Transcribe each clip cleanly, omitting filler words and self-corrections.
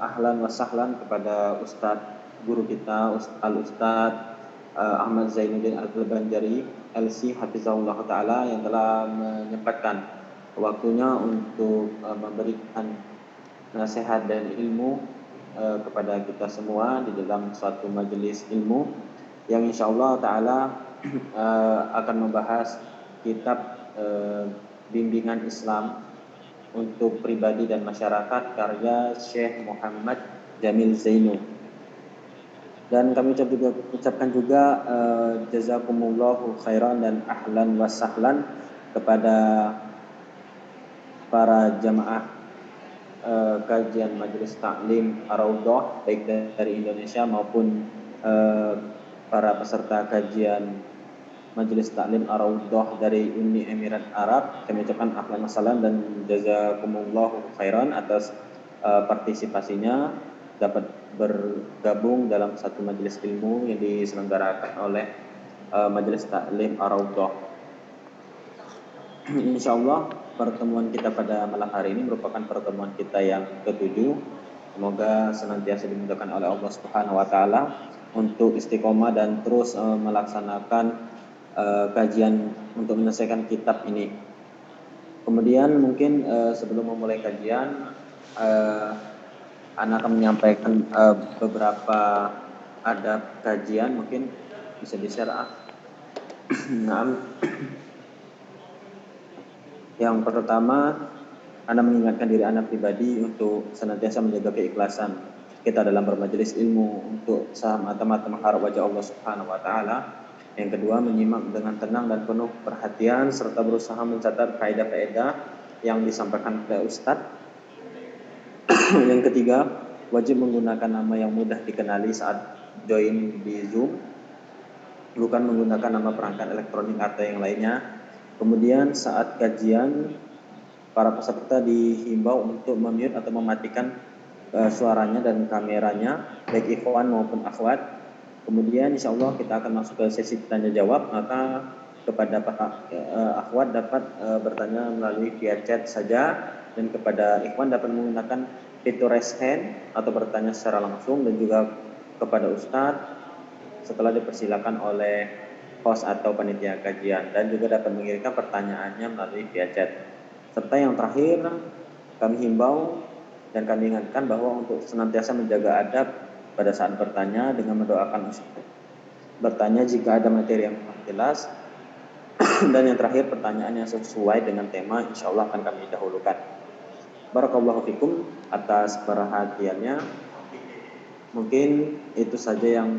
ahlan wa sahlan kepada Ustadz guru kita Al-Ustadz Ahmad Zainuddin Al-Banjari LC Hafizahullah Ta'ala yang telah menyempatkan waktunya untuk memberikan nasihat dan ilmu kepada kita semua di dalam suatu majelis ilmu yang insyaallah Ta'ala akan membahas kitab bimbingan Islam untuk pribadi dan masyarakat karya Syekh Muhammad Jamil Zainu. Dan kami ucapkan juga jazakumullahu khairan dan ahlan wa sahlan kepada para jamaah kajian Majelis Taklim Ar-Raudhah baik dari Indonesia maupun para peserta kajian Majelis Taklim Ar-Raudhah dari Uni Emirat Arab. Kami ucapkan ahlan wa sahlan dan jazakumullahu khairan atas partisipasinya dapat bergabung dalam satu majelis ilmu yang diselenggarakan oleh Majelis Taklim Ar-Raudhah. Insyaallah pertemuan kita pada malam hari ini merupakan pertemuan kita yang ke-7. Semoga senantiasa dimudahkan oleh Allah Subhanahu wa taala untuk istiqomah dan terus melaksanakan kajian untuk menyelesaikan kitab ini. Kemudian mungkin sebelum memulai kajian Ana akan menyampaikan beberapa adab kajian, mungkin bisa di-share. Nah, yang pertama, Ana mengingatkan diri Ana pribadi untuk senantiasa menjaga keikhlasan kita dalam bermajelis ilmu untuk semata-mata mengharap wajah Allah Subhanahu wa taala. Yang kedua, menyimak dengan tenang dan penuh perhatian serta berusaha mencatat faedah-faedah yang disampaikan oleh Ustadz. Yang ketiga, wajib menggunakan nama yang mudah dikenali saat join di Zoom, bukan menggunakan nama perangkat elektronik atau yang lainnya. Kemudian saat kajian, para peserta dihimbau untuk memute atau mematikan suaranya dan kameranya, baik ikhwan maupun akhwat. Kemudian insyaallah kita akan masuk ke sesi tanya jawab, maka kepada akhwat dapat bertanya melalui via chat saja, dan kepada ikhwan dapat menggunakan fitur raise hand atau bertanya secara langsung, dan juga kepada ustadz setelah dipersilakan oleh host atau panitia kajian, dan juga dapat mengirimkan pertanyaannya melalui via chat. Serta yang terakhir, kami himbau dan kami ingatkan bahwa untuk senantiasa menjaga adab pada saat bertanya dengan mendoakan ustadz bertanya jika ada materi yang kurang jelas. Dan yang terakhir, pertanyaan yang sesuai dengan tema insyaallah akan kami dahulukan. Barakallahu fikum atas perhatiannya. Mungkin itu saja yang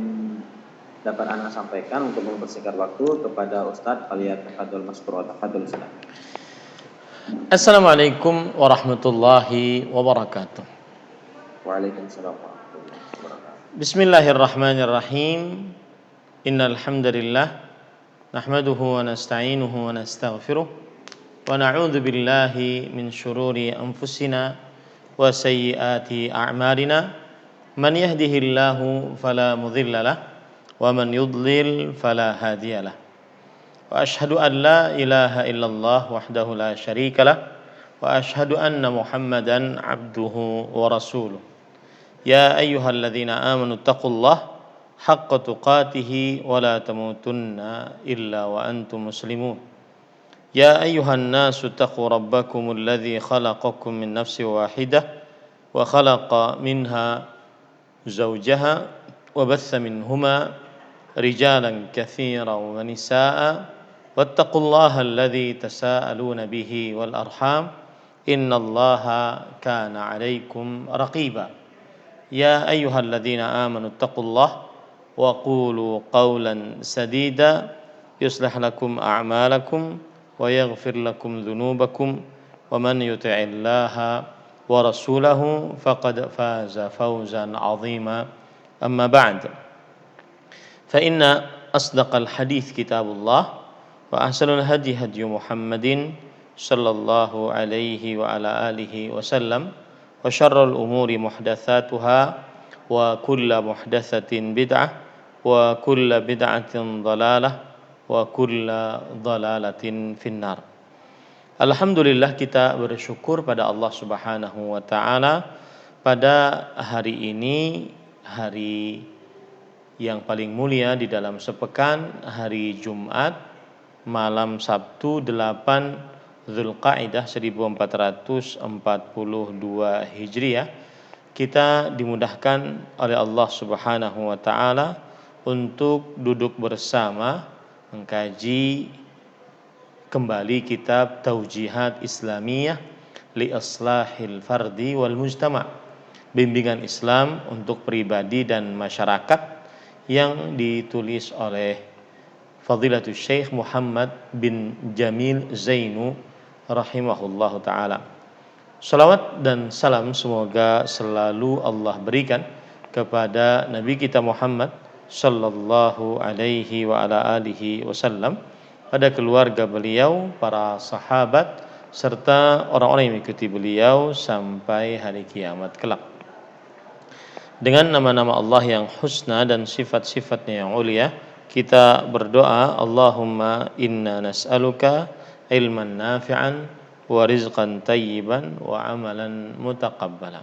dapat Ana sampaikan untuk mempersingkat waktu. Kepada Ustadz Faliyatafadhol Maskur. Tafadhol Ustadz. Assalamualaikum warahmatullahi wabarakatuh. Waalaikumsalam warahmatullahi wabarakatuh. Bismillahirrahmanirrahim. Innal hamdalillah nahmaduhu wa nasta'inuhu wa nastaghfiruh wa na'udzu billahi min syururi anfusina wa sayyiati a'malina. Man yahdihillahu fala mudhillalah wa man yudlil fala hadiyalah. Wa ashhadu an la ilaha illallah wahdahu la syarikalah wa ashhadu anna Muhammadan abduhu wa rasuluh. Ya ayyuhalladzina amanu taqullaha haqqa tuqatih wa la tamutunna illa wa antum muslimun. Ya ayyuhan nasu taqu rabbakumul ladzi khalaqakum min nafsin wahidah wa khalaqa minha zawjaha wa batha minhuma rijalan katsiran wa nisaa'a wattaqullaha alladzi tasaaluna bihi wal arham innallaha kana 'alaikum raqiba. Ya ayyuhalladzina amanu taqullaha wa qulu qawlan sadida yuslih lakum a'malakum wa yaghfir lakum dhunubakum wa man yuti'illaha wa rasulahu faqad faza fawzan 'azima. Amma ba'd. Fa inna asdaqal hadits kitabullah wa ahsanul hadi hadi Muhammadin sallallahu alaihi wa ala alihi wasallam wa syarrul umuri muhdatsatuha wa kullu muhdatsatin bid'ah wa kullu bid'atin dhalalah wa kullu dhalalatin finnar. Alhamdulillah, kita bersyukur pada Allah Subhanahu wa taala pada hari ini, hari yang paling mulia di dalam sepekan, hari Jumat, malam Sabtu 8 Zulqa'dah 1442 Hijriah, kita dimudahkan oleh Allah Subhanahu wa taala untuk duduk bersama mengkaji kembali kitab Taujihat Islamiyah li Islahil Fardi wal Mujtama', bimbingan Islam untuk pribadi dan masyarakat, yang ditulis oleh Fadilatul Syekh Muhammad bin Jamil Zainu rahimahullahu taala. Salawat dan salam semoga selalu Allah berikan kepada Nabi kita Muhammad sallallahu alaihi wa ala alihi wasallam, pada keluarga beliau, para sahabat, serta orang-orang yang mengikuti beliau sampai hari kiamat kelak. Dengan nama-nama Allah yang husna dan sifat-sifatnya yang ulia, kita berdoa, Allahumma inna nas'aluka ilman nafi'an wa rizqan tayyiban wa amalan mutaqabbala.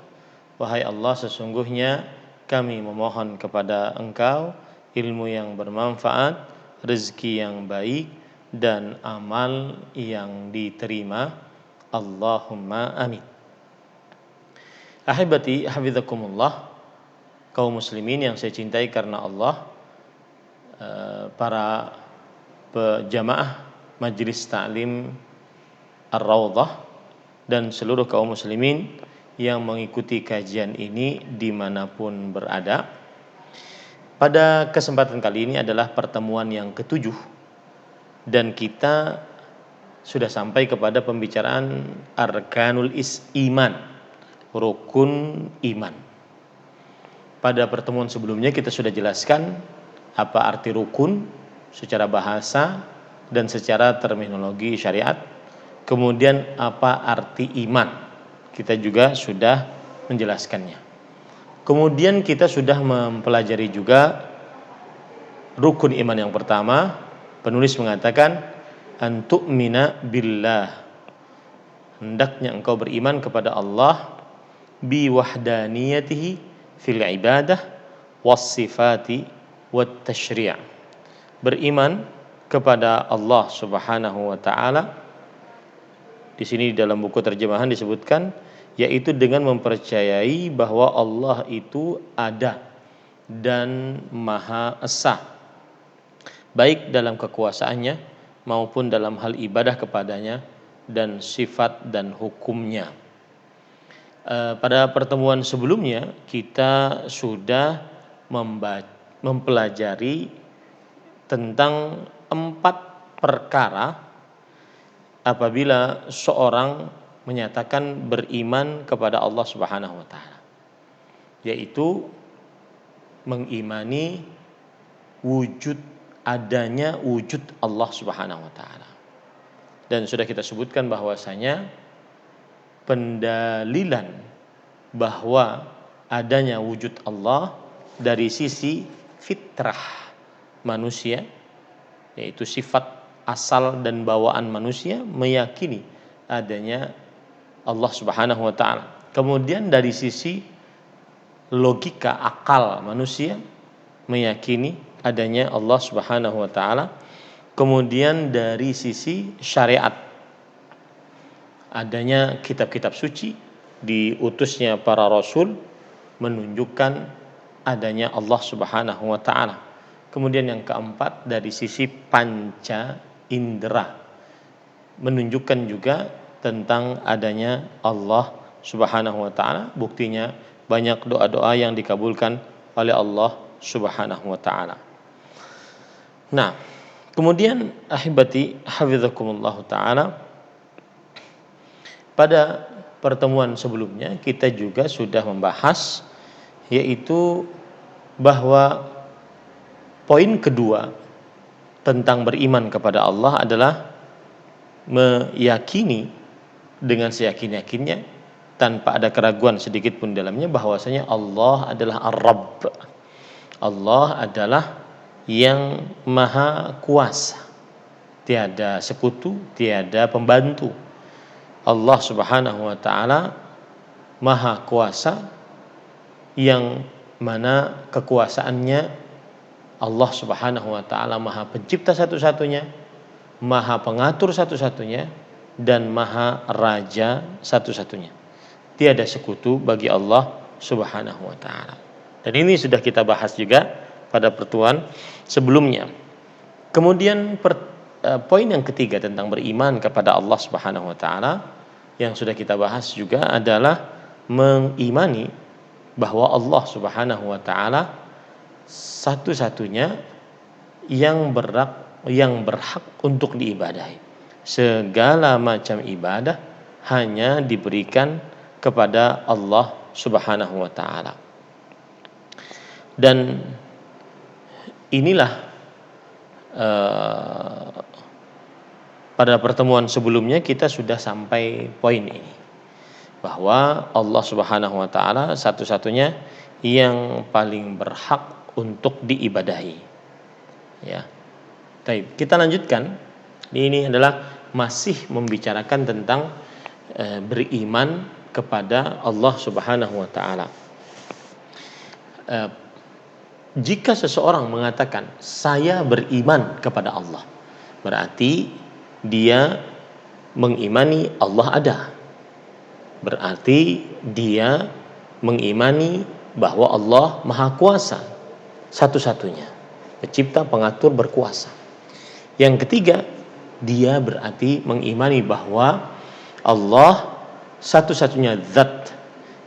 Wahai Allah, sesungguhnya kami memohon kepada Engkau ilmu yang bermanfaat, rezeki yang baik, dan amal yang diterima. Allahumma amin. Ahibati hafizakumullah, kaum muslimin yang saya cintai karena Allah, para jamaah Majelis Ta'lim Ar-Rawdah dan seluruh kaum muslimin yang mengikuti kajian ini dimanapun berada. Pada kesempatan kali ini adalah pertemuan yang ketujuh, dan kita sudah sampai kepada pembicaraan Arkanul Iman, rukun iman. Pada pertemuan sebelumnya kita sudah jelaskan apa arti rukun secara bahasa dan secara terminologi syariat. Kemudian apa arti iman, kita juga sudah menjelaskannya. Kemudian kita sudah mempelajari juga rukun iman yang pertama. Penulis mengatakan antu'mina billah, hendaknya engkau beriman kepada Allah, bi wahdaniyatihi fil ibadah was sifati wat tasyri', beriman kepada Allah Subhanahu wa taala. Di sini dalam buku terjemahan disebutkan, yaitu dengan mempercayai bahwa Allah itu ada dan Maha Esa, baik dalam kekuasaannya maupun dalam hal ibadah kepadanya dan sifat dan hukumnya. Pada pertemuan sebelumnya kita sudah mempelajari tentang 4 perkara apabila seorang menyatakan beriman kepada Allah Subhanahu wa taala, yaitu mengimani adanya wujud Allah Subhanahu wa taala. Dan sudah kita sebutkan bahwasanya pendalilan bahwa adanya wujud Allah dari sisi fitrah manusia, yaitu sifat asal dan bawaan manusia meyakini adanya Allah Subhanahu wa taala. Kemudian dari sisi logika akal manusia meyakini adanya Allah Subhanahu wa taala. Kemudian dari sisi syariat, adanya kitab-kitab suci, diutusnya para rasul menunjukkan adanya Allah Subhanahu wa taala. Kemudian yang keempat dari sisi panca indera, menunjukkan juga tentang adanya Allah Subhanahu wa taala. Buktinya banyak doa-doa yang dikabulkan oleh Allah Subhanahu wa taala. Nah, kemudian ahibati hafizakumullah taala, pada pertemuan sebelumnya kita juga sudah membahas, yaitu bahwa poin kedua tentang beriman kepada Allah adalah meyakini dengan seyakin-yakinnya tanpa ada keraguan sedikit pun dalamnya bahwasanya Allah adalah Ar-Rabb. Allah adalah yang maha kuasa, tiada sekutu, tiada pembantu. Allah Subhanahu wa taala maha kuasa yang mana kekuasaannya Allah Subhanahu wa taala Maha Pencipta satu-satunya, Maha Pengatur satu-satunya, dan Maha Raja satu-satunya. Tiada sekutu bagi Allah Subhanahu wa taala. Dan ini sudah kita bahas juga pada pertemuan sebelumnya. Kemudian poin yang ketiga tentang beriman kepada Allah Subhanahu wa taala yang sudah kita bahas juga adalah mengimani bahwa Allah Subhanahu wa taala satu-satunya yang berhak untuk diibadahi. Segala macam ibadah hanya diberikan kepada Allah Subhanahu wa taala. Dan inilah pada pertemuan sebelumnya kita sudah sampai poin ini, bahwa Allah Subhanahu wa taala satu-satunya yang paling berhak untuk diibadahi. Ya. Baik, kita lanjutkan. Ini adalah masih membicarakan tentang beriman kepada Allah Subhanahu wa taala. Jika seseorang mengatakan saya beriman kepada Allah, berarti dia mengimani Allah ada. Berarti dia mengimani bahwa Allah Maha Kuasa satu-satunya, Pencipta, Pengatur, Berkuasa. Yang ketiga, dia berarti mengimani bahwa Allah satu-satunya zat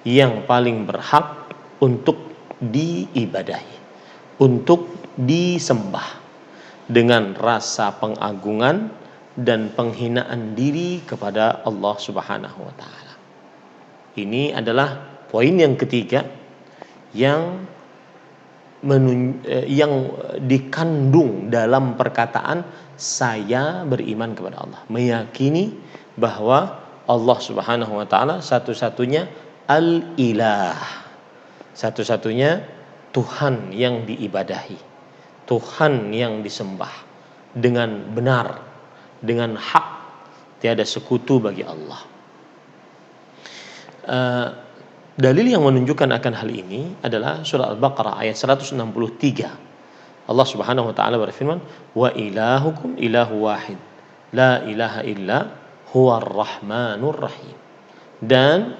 yang paling berhak untuk diibadahi, untuk disembah dengan rasa pengagungan dan penghinaan diri kepada Allah Subhanahu wa taala. Ini adalah poin yang ketiga yang dikandung dalam perkataan saya beriman kepada Allah, meyakini bahwa Allah Subhanahu wa taala satu-satunya al-ilah, satu-satunya Tuhan yang diibadahi, Tuhan yang disembah dengan benar, dengan hak, tiada sekutu bagi Allah. Dalil yang menunjukkan akan hal ini adalah surah Al-Baqarah ayat 163. Allah Subhanahu wa taala berfirman, "Wa ilahukum ilahu wahid, la ilaha illa huwar rahmanur rahim." Dan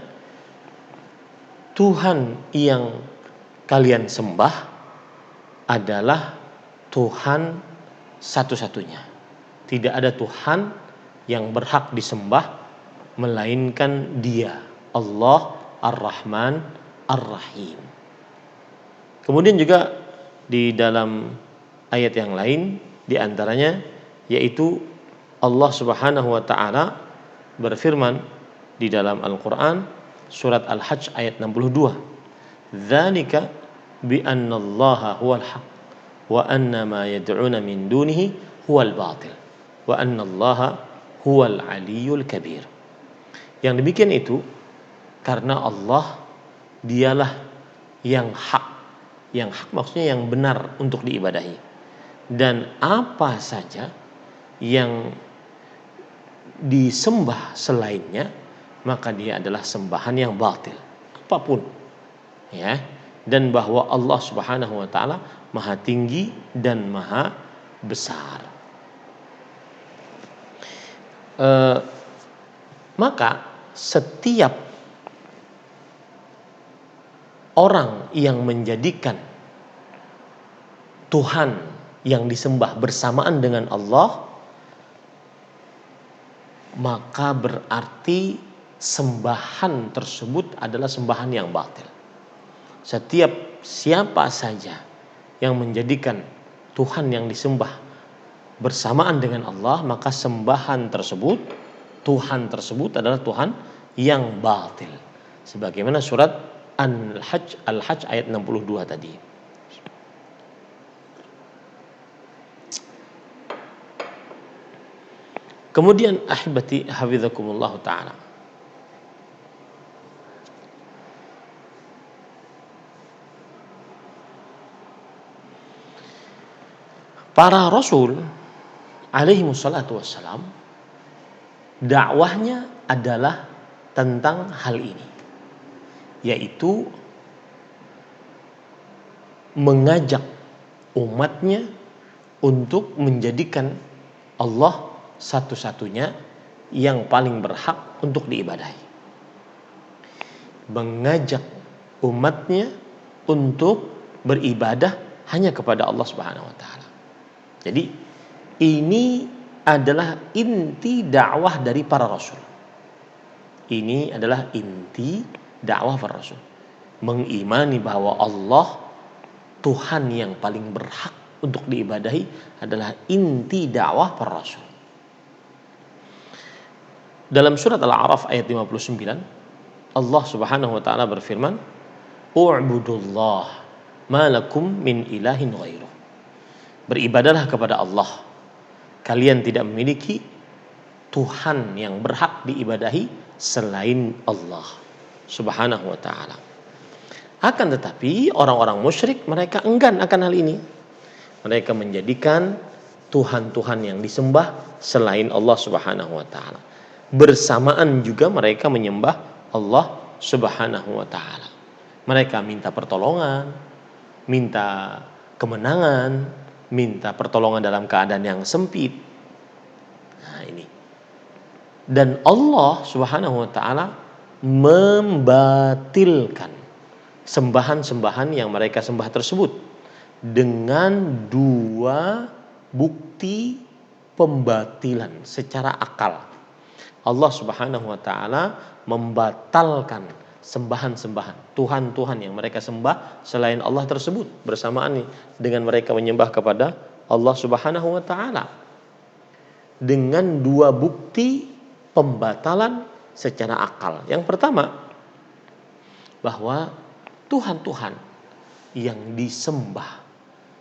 Tuhan yang kalian sembah adalah Tuhan satu-satunya. Tidak ada Tuhan yang berhak disembah melainkan Dia, Allah Ar-Rahman Ar-Rahim. Kemudian juga di dalam ayat yang lain, di antaranya yaitu Allah Subhanahu wa taala berfirman di dalam Al-Qur'an surat Al-Hajj ayat 62. "Dzalika bi anna Allaha huwal haq wa anna ma yad'una min dunihi huwal batil wa anna Allaha huwal aliyyul kabir." Yang demikian itu karena Allah dialah yang hak. Yang hak maksudnya yang benar untuk diibadahi. Dan apa saja yang disembah selainnya maka dia adalah sembahan yang batil, apapun. Ya. Dan bahwa Allah Subhanahu wa taala Maha tinggi dan Maha besar. Maka setiap orang yang menjadikan Tuhan yang disembah bersamaan dengan Allah, maka berarti sembahan tersebut adalah sembahan yang batil. Setiap siapa saja yang menjadikan Tuhan yang disembah bersamaan dengan Allah, maka sembahan tersebut, Tuhan tersebut adalah Tuhan yang batil. Sebagaimana surat Al-Hajj ayat 62 tadi. Kemudian ahibati hafizakumullah ta'ala, para rasul alaihi wassalatu wassalam dakwahnya adalah tentang hal ini, yaitu mengajak umatnya untuk menjadikan Allah satu-satunya yang paling berhak untuk diibadahi. Mengajak umatnya untuk beribadah hanya kepada Allah Subhanahu wa taala. Jadi ini adalah inti dakwah dari para rasul. Ini adalah inti dakwah para rasul. Mengimani bahwa Allah Tuhan yang paling berhak untuk diibadahi adalah inti dakwah para rasul. Dalam surat Al-A'raf ayat 59, Allah Subhanahu wa taala berfirman, "U'budullah ma lakum min ilahin ghairuh." Beribadahlah kepada Allah. Kalian tidak memiliki Tuhan yang berhak diibadahi selain Allah Subhanahu wa taala. Akan tetapi orang-orang musyrik mereka enggan akan hal ini. Mereka menjadikan Tuhan-Tuhan yang disembah selain Allah Subhanahu wa taala. Bersamaan juga mereka menyembah Allah Subhanahu wa taala. Mereka minta pertolongan, minta kemenangan, minta pertolongan dalam keadaan yang sempit. Nah, ini. Dan Allah Subhanahu wa taala membatilkan sembahan-sembahan yang mereka sembah tersebut dengan dua bukti pembatilan secara akal. Allah Subhanahu wa taala membatalkan sembahan-sembahan Tuhan-Tuhan yang mereka sembah selain Allah tersebut bersamaan dengan mereka menyembah kepada Allah Subhanahu wa taala dengan dua bukti pembatalan secara akal. Yang pertama, bahwa Tuhan-Tuhan yang disembah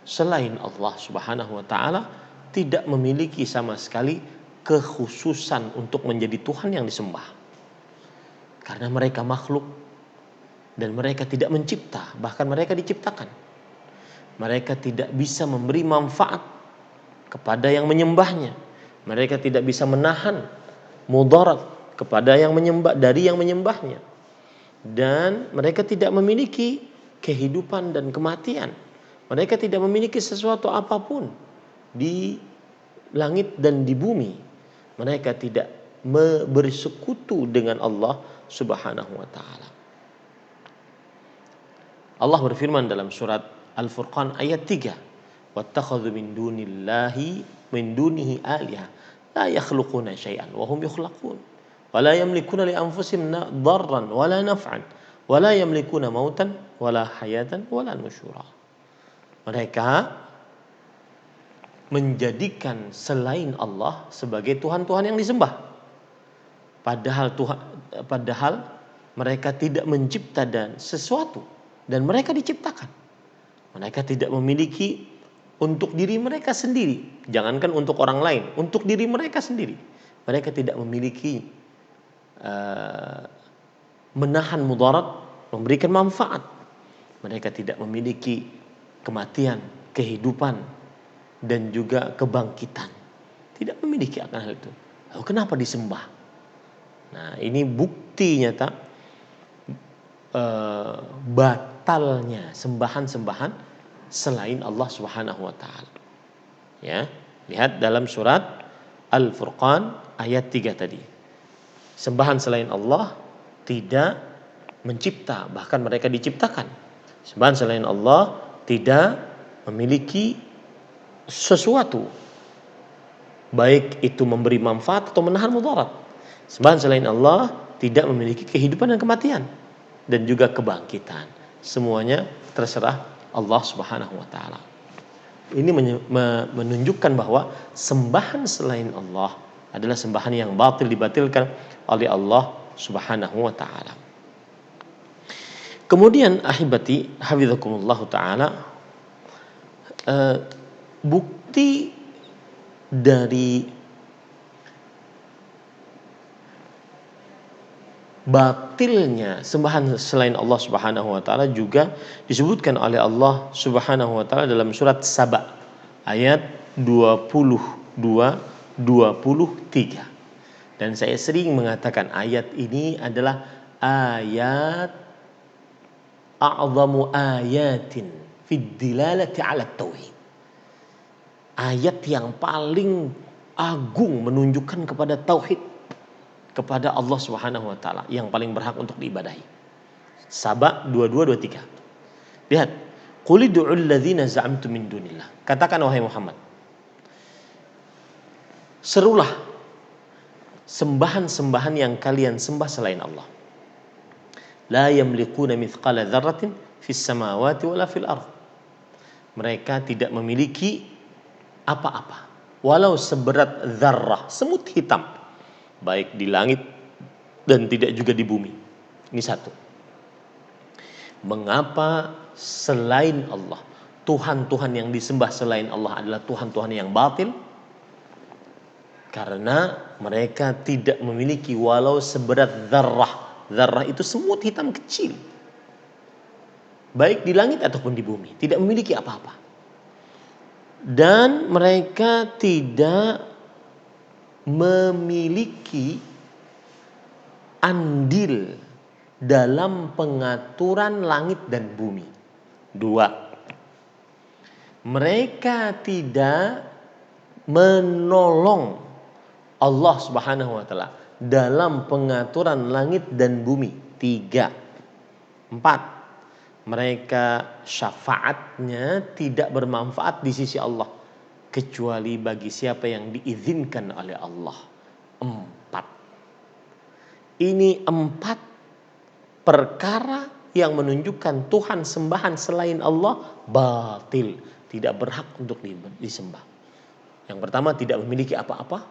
selain Allah Subhanahu wa taala tidak memiliki sama sekali kekhususan untuk menjadi Tuhan yang disembah. Karena mereka makhluk dan mereka tidak mencipta, bahkan mereka diciptakan. Mereka tidak bisa memberi manfaat kepada yang menyembahnya. Mereka tidak bisa menahan mudarat kepada yang menyembah dari yang menyembahnya. Dan mereka tidak memiliki kehidupan dan kematian. Mereka tidak memiliki sesuatu apapun di langit dan di bumi. Mereka tidak bersekutu dengan Allah Subhanahu wa taala. Allah berfirman dalam surat Al-Furqan ayat 3, "Wattakhadhu min dunihi aliha la yakhluquna syai'an wa hum yukhlaqun wa la yamlikuna li anfusihim darran wa la naf'an wa la yamlikuna mautan wa la hayatan wa la nusyura." Mereka menjadikan selain Allah sebagai Tuhan-Tuhan yang disembah. Padahal mereka tidak mencipta dan sesuatu dan mereka diciptakan. Mereka tidak memiliki untuk diri mereka sendiri, jangankan untuk orang lain, untuk diri mereka sendiri. Mereka tidak memiliki menahan mudarat, memberikan manfaat. Mereka tidak memiliki kematian, kehidupan dan juga kebangkitan. Tidak memiliki akan hal itu. Lalu kenapa disembah? Nah, ini bukti nyata batalnya sembahan-sembahan selain Allah Subhanahu wa taala. Ya, lihat dalam surat Al-Furqan ayat 3 tadi. Sembahan selain Allah tidak mencipta, bahkan mereka diciptakan. Sembahan selain Allah tidak memiliki sesuatu, baik itu memberi manfaat atau menahan mudarat. Sembahan selain Allah tidak memiliki kehidupan dan kematian dan juga kebangkitan. Semuanya terserah Allah Subhanahu wa taala. Ini menunjukkan bahwa sembahan selain Allah adalah sembahan yang batil, dibatilkan oleh Allah Subhanahu wa taala. Kemudian ahibati hafizakumullah taala, bukti dari batilnya sembahan selain Allah Subhanahu wa taala juga disebutkan oleh Allah Subhanahu wa taala dalam surat Saba ayat 22-23. Dan saya sering mengatakan ayat ini adalah ayat a'zamu ayatin fid dilalati 'ala tauhid. Ayat yang paling agung menunjukkan kepada tauhid, kepada Allah Subhanahu wa taala yang paling berhak untuk diibadahi. Saba 22-23. Lihat, qul ud'ul ladzina za'amtum min dunillah. Katakan wahai Muhammad, serulah sembahan-sembahan yang kalian sembah selain Allah. La yamlikuna mithqala dzarratin fis samawati wala fil ardh. Mereka tidak memiliki apa-apa, walau seberat zarrah, semut hitam, baik di langit dan tidak juga di bumi. Ini satu. Mengapa selain Allah, Tuhan-Tuhan yang disembah selain Allah adalah Tuhan-Tuhan yang batil? Karena mereka tidak memiliki walau seberat zarrah. Zarrah itu semut hitam kecil, baik di langit ataupun di bumi, tidak memiliki apa-apa. Dan mereka tidak memiliki andil dalam pengaturan langit dan bumi. Dua, mereka tidak menolong Allah Subhanahu wa taala dalam pengaturan langit dan bumi. Tiga. Empat, mereka syafaatnya tidak bermanfaat di sisi Allah kecuali bagi siapa yang diizinkan oleh Allah. Empat. Ini empat perkara yang menunjukkan Tuhan sembahan selain Allah batil, tidak berhak untuk disembah. Yang pertama, tidak memiliki apa-apa.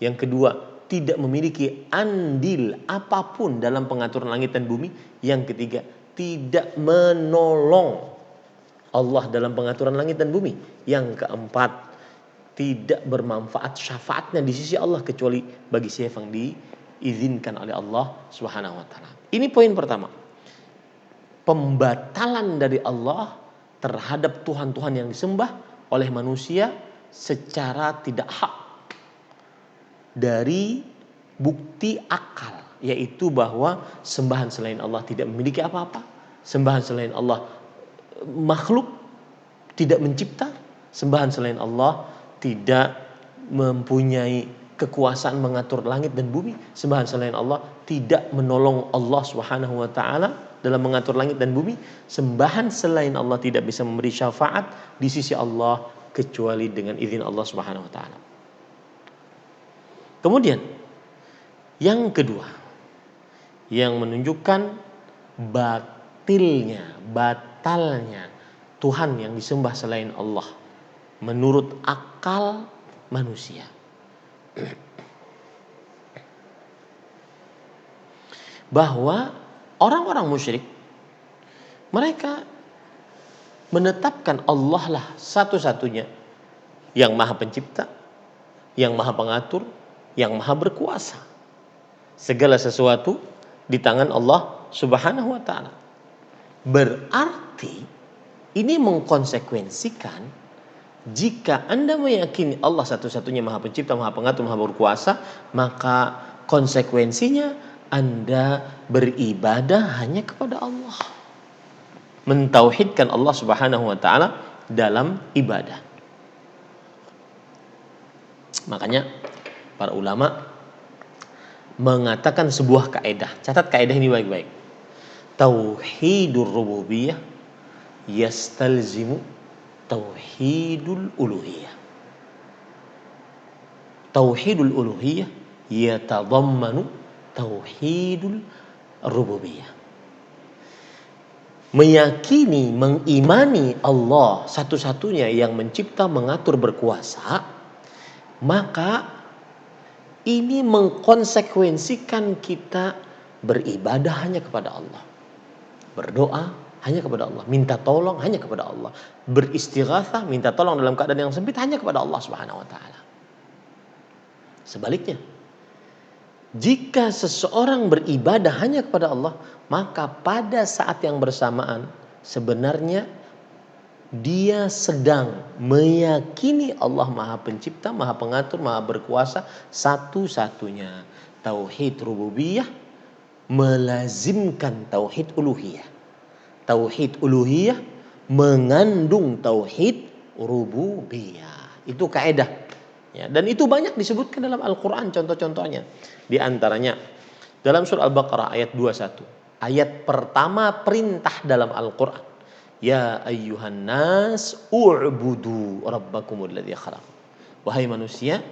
Yang kedua, tidak memiliki andil apapun dalam pengaturan langit dan bumi. Yang ketiga, tidak menolong Allah dalam pengaturan langit dan bumi. Yang keempat, tidak bermanfaat syafaatnya di sisi Allah kecuali bagi siapa yang diizinkan oleh Allah Subhanahu wa taala. Ini poin pertama. Pembatalan dari Allah terhadap Tuhan-Tuhan yang disembah oleh manusia secara tidak hak dari bukti akal, yaitu bahwa sembahan selain Allah tidak memiliki apa-apa, sembahan selain Allah makhluk, tidak mencipta, sembahan selain Allah tidak mempunyai kekuasaan mengatur langit dan bumi, sembahan selain Allah tidak menolong Allah Subhanahu wa taala dalam mengatur langit dan bumi, sembahan selain Allah tidak bisa memberi syafaat di sisi Allah kecuali dengan izin Allah Subhanahu wa taala. Kemudian yang kedua yang menunjukkan batalnya Tuhan yang disembah selain Allah menurut akal manusia. Bahwa orang-orang musyrik mereka menetapkan Allah lah satu-satunya yang maha pencipta, yang maha pengatur, yang maha berkuasa. Segala sesuatu di tangan Allah Subhanahu wa taala. Berarti ini mengkonsekuensikan jika Anda meyakini Allah satu-satunya maha pencipta, maha pengatur, maha berkuasa, maka konsekuensinya Anda beribadah hanya kepada Allah. Mentauhidkan Allah Subhanahu wa taala dalam ibadah. Makanya para ulama mengatakan sebuah kaidah. Catat kaidah ini baik-baik. Tauhidur rububiyah yastalzimu tauhidul uluhiyah. Tauhidul uluhiyah yatadammanu tauhidul rububiyah. Meyakini, mengimani Allah satu-satunya yang mencipta, mengatur, berkuasa, maka ini mengkonsekuensikan kita beribadah hanya kepada Allah, berdoa hanya kepada Allah, minta tolong hanya kepada Allah, beristighatsah, minta tolong dalam keadaan yang sempit hanya kepada Allah Subhanahu wa taala. Sebaliknya, jika seseorang beribadah hanya kepada Allah, maka pada saat yang bersamaan sebenarnya dia sedang meyakini Allah maha pencipta, maha pengatur, maha berkuasa satu-satunya. Tauhid rububiyah melazimkan tauhid uluhiyah. Tauhid uluhiyah mengandung tauhid rububiyah. Itu kaidah. Ya, dan itu banyak disebutkan dalam Al-Qur'an contoh-contohnya. Di antaranya dalam surah Al-Baqarah ayat 21. Ayat pertama perintah dalam Al-Qur'an. Ya ayyuhan nas u'budu rabbakumul ladzi khalaq. Wahai manusia,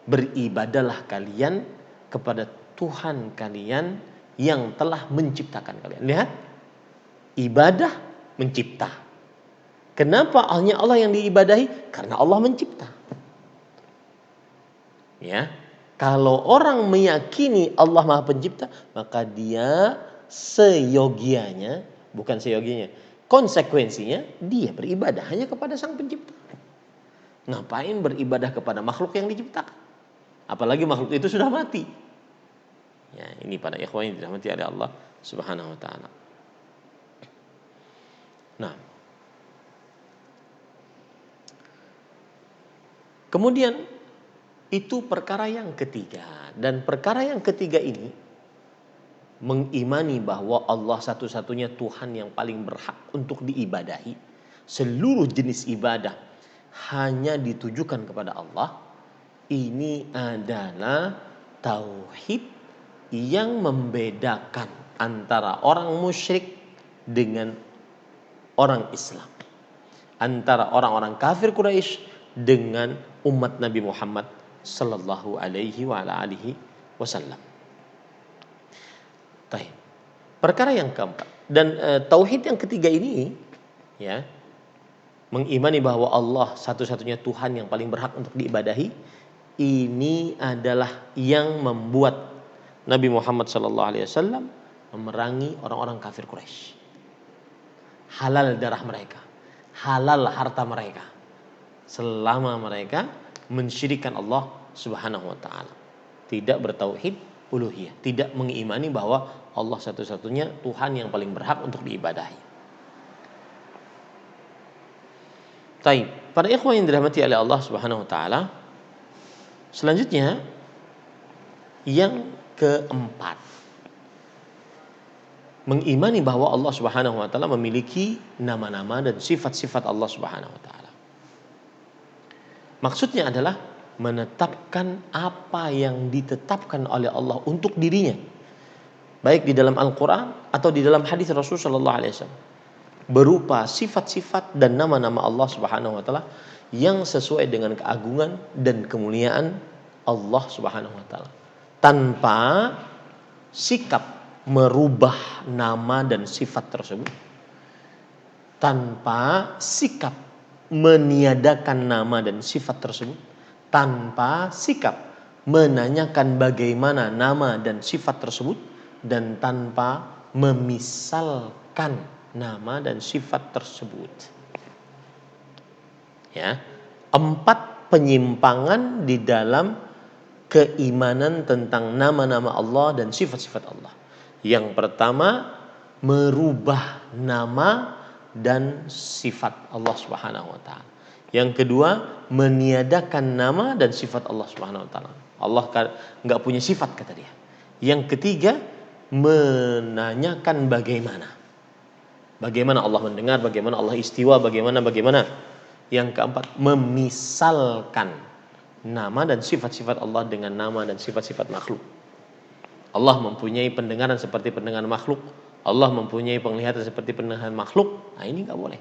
beribadahlah kalian kepada Tuhan kalian yang telah menciptakan kalian. Lihat, ibadah mencipta. Kenapa hanya Allah yang diibadahi? Karena Allah mencipta. Ya, kalau orang meyakini Allah Maha Pencipta, maka dia seyogianya, bukan seyogianya, konsekuensinya dia beribadah hanya kepada Sang Pencipta. Ngapain beribadah kepada makhluk yang diciptakan? Apalagi makhluk itu sudah mati. Ya, ini para ikhwan yang dirahmati oleh Allah Subhanahu wa taala. Nah, kemudian itu perkara yang ketiga, dan perkara yang ketiga ini mengimani bahwa Allah satu-satunya Tuhan yang paling berhak untuk diibadahi. Seluruh jenis ibadah hanya ditujukan kepada Allah. Ini adalah tauhid yang membedakan antara orang musyrik dengan orang Islam, antara orang-orang kafir Quraisy dengan umat Nabi Muhammad sallallahu alaihi wa ala alihi wasallam. Baik. Perkara yang keempat dan tauhid yang ketiga ini, ya, mengimani bahwa Allah satu-satunya Tuhan yang paling berhak untuk diibadahi, ini adalah yang membuat Nabi Muhammad sallallahu alaihi wasallam memerangi orang-orang kafir Quraisy. Halal darah mereka, halal harta mereka, selama mereka mensyirikkan Allah Subhanahu wa taala, tidak bertauhid uluhiyah, tidak mengimani bahwa Allah satu-satunya Tuhan yang paling berhak untuk diibadahi. Taib, para ikhwan yang dirahmati oleh Allah Subhanahu wa taala, selanjutnya yang keempat, mengimani bahwa Allah Subhanahu wa taala memiliki nama-nama dan sifat-sifat Allah Subhanahu wa taala. Maksudnya adalah menetapkan apa yang ditetapkan oleh Allah untuk dirinya, baik di dalam Al-Quran atau di dalam hadis Rasul Sallallahu Alaihi Wasallam, berupa sifat-sifat dan nama-nama Allah Subhanahu Wa Taala yang sesuai dengan keagungan dan kemuliaan Allah Subhanahu Wa Taala, tanpa sikap merubah nama dan sifat tersebut, tanpa sikap meniadakan nama dan sifat tersebut, tanpa sikap menanyakan bagaimana nama dan sifat tersebut, dan tanpa memisalkan nama dan sifat tersebut. Ya, 4 penyimpangan di dalam keimanan tentang nama-nama Allah dan sifat-sifat Allah. Yang pertama, merubah nama dan sifat Allah Subhanahu wa taala. Yang kedua, meniadakan nama dan sifat Allah Subhanahu wa taala. Allah enggak punya sifat, kata dia. Yang ketiga, menanyakan bagaimana Allah mendengar, bagaimana Allah istiwa, bagaimana. Yang keempat, memisalkan nama dan sifat-sifat Allah dengan nama dan sifat-sifat makhluk. Allah mempunyai pendengaran seperti pendengaran makhluk, Allah mempunyai penglihatan seperti penglihatan makhluk. Nah, ini enggak boleh.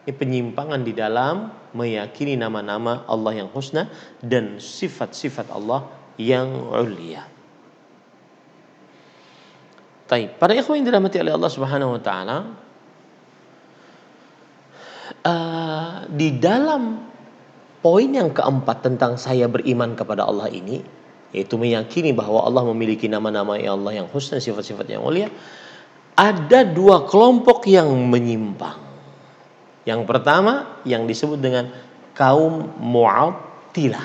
Ini penyimpangan di dalam meyakini nama-nama Allah yang husna dan sifat-sifat Allah yang ulia. Baik, para ikhwan yang dirahmati oleh Allah Subhanahu wa taala, di dalam poin yang keempat tentang saya beriman kepada Allah ini, yaitu meyakini bahwa Allah memiliki nama-nama Allah yang husna, sifat-sifat yang mulia, ada 2 kelompok yang menyimpang. Yang pertama yang disebut dengan kaum Mu'attilah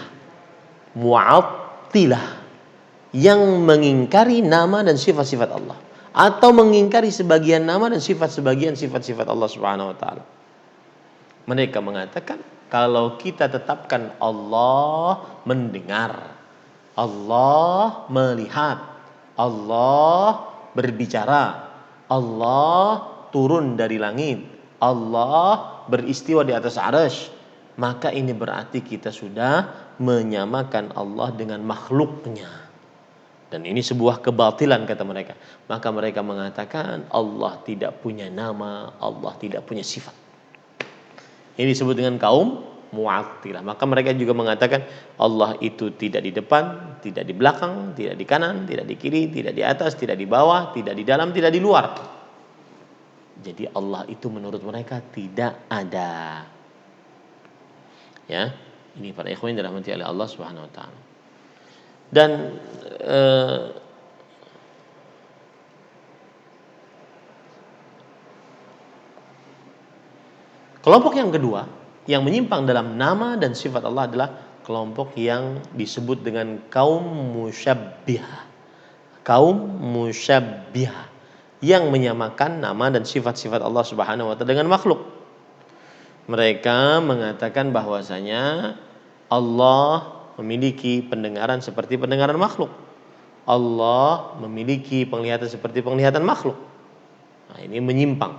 yang mengingkari nama dan sifat-sifat Allah, atau mengingkari sebagian nama dan sebagian sifat-sifat Allah Subhanahu wa taala. Mereka mengatakan kalau kita tetapkan Allah mendengar, Allah melihat, Allah berbicara, Allah turun dari langit, Allah beristiwa di atas arsy, maka ini berarti kita sudah menyamakan Allah dengan makhluknya. Dan ini sebuah kebatilan kata mereka. Maka mereka mengatakan Allah tidak punya nama, Allah tidak punya sifat. Ini disebut dengan kaum Mu'attilah. Maka mereka juga mengatakan Allah itu tidak di depan, tidak di belakang, tidak di kanan, tidak di kiri, tidak di atas, tidak di bawah, tidak di dalam, tidak di luar. Jadi Allah itu menurut mereka tidak ada. Ya, ini para ikhwan yang dirahmati oleh Allah Subhanahu wa taala. Dan kelompok yang kedua yang menyimpang dalam nama dan sifat Allah adalah kelompok yang disebut dengan kaum musyabbihah. Kaum musyabbihah yang menyamakan nama dan sifat-sifat Allah Subhanahu wa taala dengan makhluk. Mereka mengatakan bahwasanya Allah memiliki pendengaran seperti pendengaran makhluk. Allah memiliki penglihatan seperti penglihatan makhluk. Nah, ini menyimpang.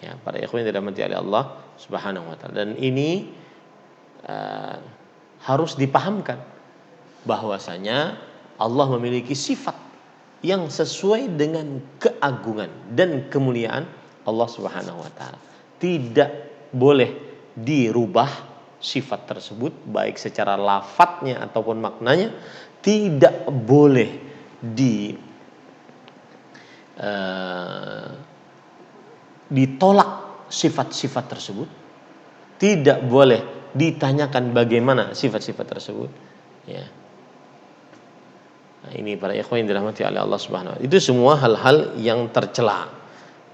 Ya, para ikhwan yang dirahmati oleh Allah Subhanahu wa taala. Dan ini harus dipahamkan bahwasanya Allah memiliki sifat yang sesuai dengan keagungan dan kemuliaan Allah Subhanahu wa taala. Tidak boleh dirubah sifat tersebut baik secara lafadznya ataupun maknanya, tidak boleh ditolak sifat-sifat tersebut, tidak boleh ditanyakan bagaimana sifat-sifat tersebut, ya. Nah, ini para ikhwan yang dirahmati oleh Allah Subhanahu wa taala. Itu semua hal-hal yang tercela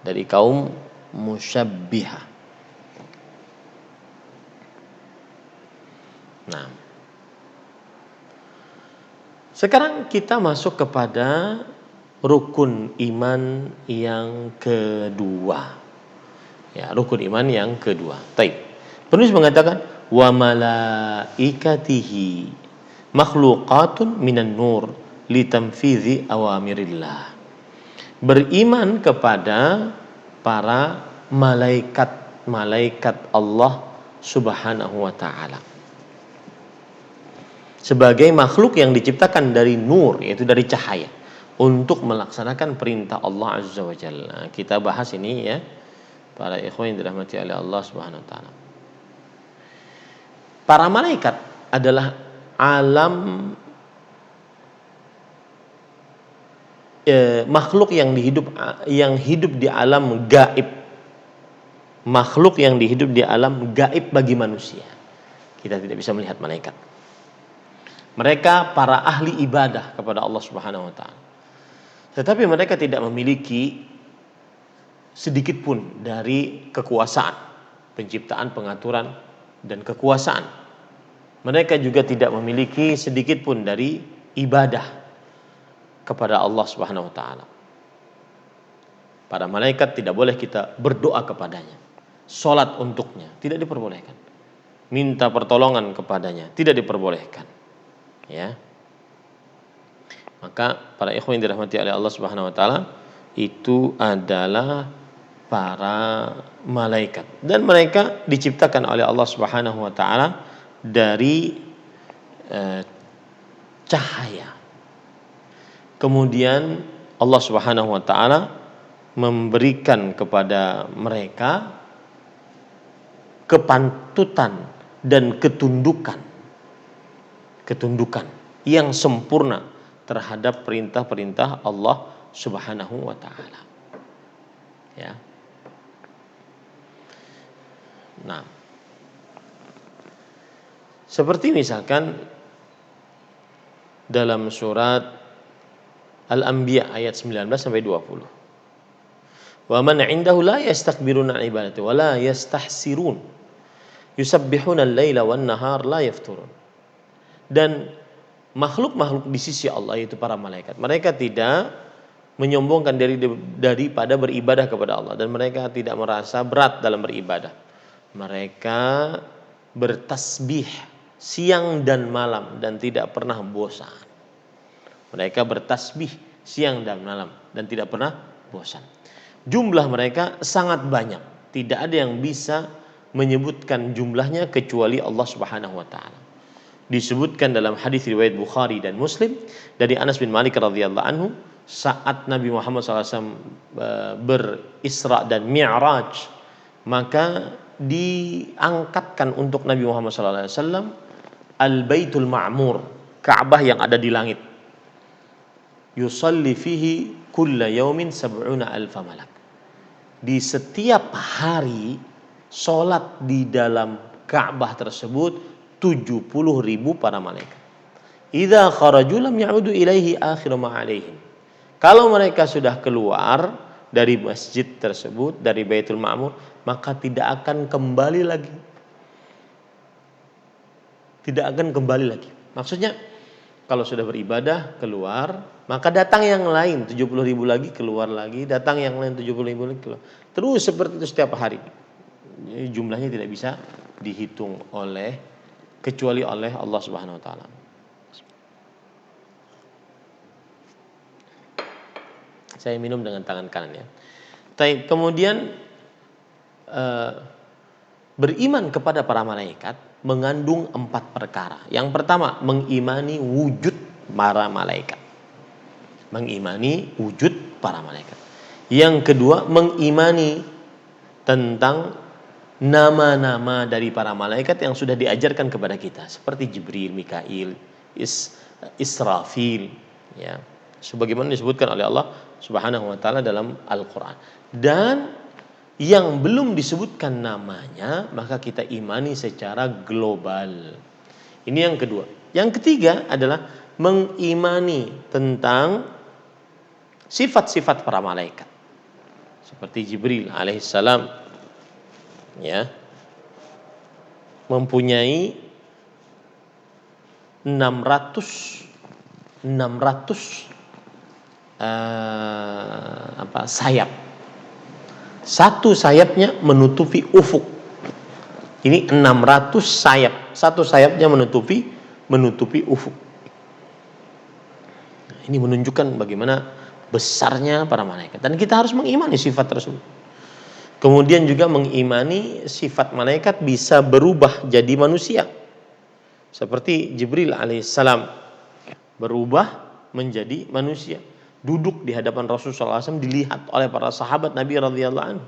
dari kaum musyabbihah. Nah, sekarang kita masuk kepada rukun iman yang kedua. Ya, rukun iman yang kedua. Taib. Penulis mengatakan wa malaikatihi makhluqatun minan nur litamfidhi awamirillah. Beriman kepada para malaikat Allah Subhanahu wa taala sebagai makhluk yang diciptakan dari nur, yaitu dari cahaya, untuk melaksanakan perintah Allah Azza wa Jalla. Kita bahas ini ya, para ikhwan yang dirahmati oleh Allah Subhanahu wa taala. Para malaikat adalah alam makhluk yang hidup di alam gaib. Makhluk yang hidup di alam gaib bagi manusia. Kita tidak bisa melihat malaikat. Mereka para ahli ibadah kepada Allah Subhanahu wa taala. Tetapi mereka tidak memiliki sedikit pun dari kekuasaan, penciptaan, pengaturan dan kekuasaan. Mereka juga tidak memiliki sedikit pun dari ibadah kepada Allah Subhanahu wa taala. Para malaikat tidak boleh kita berdoa kepadanya, salat untuknya tidak diperbolehkan. Minta pertolongan kepadanya tidak diperbolehkan. Ya. Maka para ikhwan yang dirahmati oleh Allah Subhanahu wa taala itu adalah para malaikat dan mereka diciptakan oleh Allah Subhanahu wa taala dari cahaya. Kemudian Allah Subhanahu wa taala memberikan kepada mereka kepantutan dan ketundukan yang sempurna terhadap perintah-perintah Allah Subhanahu wa taala. Ya. Nah, seperti misalkan dalam surat Al-Anbiya ayat 19 sampai 20. Wa man 'indahu la yastakbiruna 'an ibadati wa la yastahsirun. Yusabbihuna al-laila wan nahar la yafturun. Dan makhluk-makhluk di sisi Allah yaitu para malaikat, mereka tidak menyombongkan diri daripada beribadah kepada Allah dan mereka tidak merasa berat dalam beribadah. Mereka bertasbih siang dan malam dan tidak pernah bosan. Mereka bertasbih siang dan malam dan tidak pernah bosan. Jumlah mereka sangat banyak, Tidak ada yang bisa menyebutkan jumlahnya kecuali Allah Subhanahu wa taala. Disebutkan dalam hadis riwayat Bukhari dan Muslim dari Anas bin Malik radhiyallahu anhu, saat Nabi Muhammad SAW berisra dan mi'raj, maka diangkatkan untuk Nabi Muhammad SAW Al-Baitul Ma'mur, Ka'bah yang ada di langit. Yusalli fihi kulla yaumin sab'una alfa malak. Di setiap hari sholat di dalam Ka'bah tersebut 70.000 para malaikat. Idza kharaju lam ya'udu ilaihi akhiru ma alaihim. Kalau mereka sudah keluar dari masjid tersebut, dari Baitul Ma'mur, maka tidak akan kembali lagi. Tidak akan kembali lagi. Maksudnya kalau sudah beribadah keluar, maka datang yang lain 70.000 lagi, keluar lagi, datang yang lain 70.000 lagi, keluar. Terus seperti itu setiap hari. Jumlahnya tidak bisa dihitung kecuali oleh Allah Subhanahu wa taala. Saya minum dengan tangan kanan ya. Kemudian beriman kepada para malaikat mengandung 4 perkara. Yang pertama, mengimani wujud para malaikat. Mengimani wujud para malaikat. Yang kedua, mengimani tentang nama-nama dari para malaikat yang sudah diajarkan kepada kita, seperti Jibril, Mikail, Israfil, ya. Sebagaimana disebutkan oleh Allah Subhanahu wa taala dalam Al-Qur'an. Dan yang belum disebutkan namanya, maka kita imani secara global. Ini yang kedua. Yang ketiga adalah mengimani tentang sifat-sifat para malaikat. Seperti Jibril alaihissalam, ya, mempunyai 600 sayap. Satu sayapnya menutupi ufuk. Ini 600 sayap. Satu sayapnya menutupi ufuk. Ini menunjukkan bagaimana besarnya para malaikat. Dan kita harus mengimani sifat tersebut. Kemudian juga mengimani sifat malaikat bisa berubah jadi manusia. Seperti Jibril alaihissalam berubah menjadi manusia. Duduk di hadapan Rasulullah SAW, dilihat oleh para sahabat Nabi radhiyallahu anhu.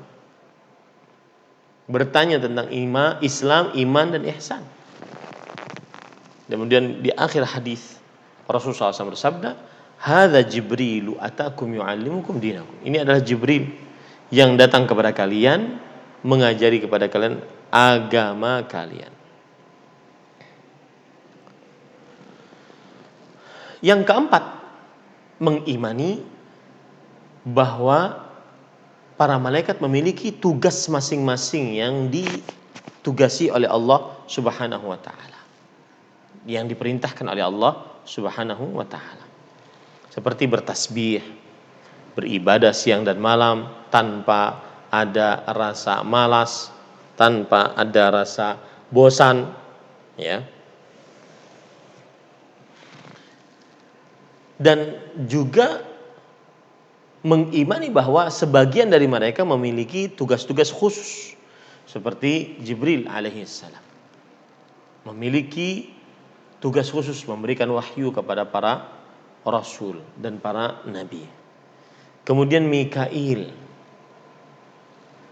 Bertanya tentang Islam, iman dan ihsan. Kemudian di akhir hadis Rasulullah SAW bersabda, "Hadza Jibrilu atakum yu'allimukum dinakum." Ini adalah Jibril yang datang kepada kalian, mengajari kepada kalian agama kalian. Yang keempat, mengimani bahwa para malaikat memiliki tugas masing-masing yang ditugasi oleh Allah Subhanahu wa taala. Yang diperintahkan oleh Allah Subhanahu wa taala. Seperti bertasbih, beribadah siang dan malam tanpa ada rasa malas, tanpa ada rasa bosan, ya. Dan juga mengimani bahwa sebagian dari mereka memiliki tugas-tugas khusus seperti Jibril alaihissalam memiliki tugas khusus memberikan wahyu kepada para rasul dan para nabi. Kemudian Mikail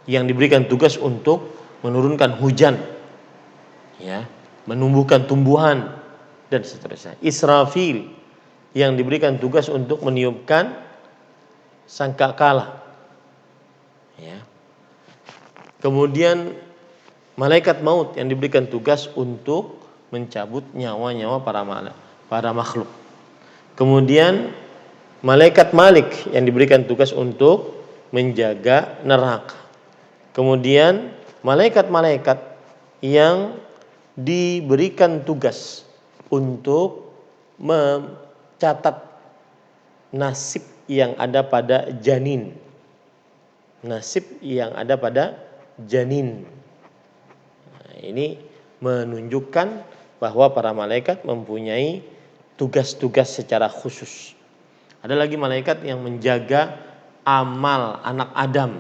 yang diberikan tugas untuk menurunkan hujan, ya, menumbuhkan tumbuhan dan seterusnya. Israfil yang diberikan tugas untuk meniupkan sangkakala, ya. Kemudian malaikat maut yang diberikan tugas untuk mencabut nyawa-nyawa para makhluk. Kemudian malaikat Malik yang diberikan tugas untuk menjaga neraka. Kemudian malaikat-malaikat yang diberikan tugas untuk mencatat nasib yang ada pada janin. Nasib yang ada pada janin. Nah, ini menunjukkan bahwa para malaikat mempunyai tugas-tugas secara khusus. Ada lagi malaikat yang menjaga amal anak Adam.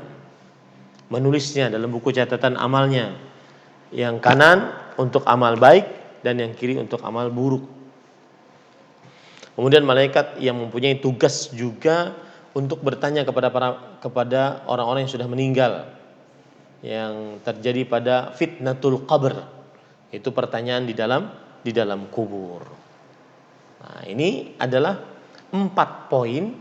menulisnya dalam buku catatan amalnya. Yang kanan untuk amal baik dan yang kiri untuk amal buruk. Kemudian malaikat yang mempunyai tugas juga untuk bertanya kepada orang-orang yang sudah meninggal, yang terjadi pada fitnatul qabr, itu pertanyaan di dalam kubur. Nah, ini adalah 4 poin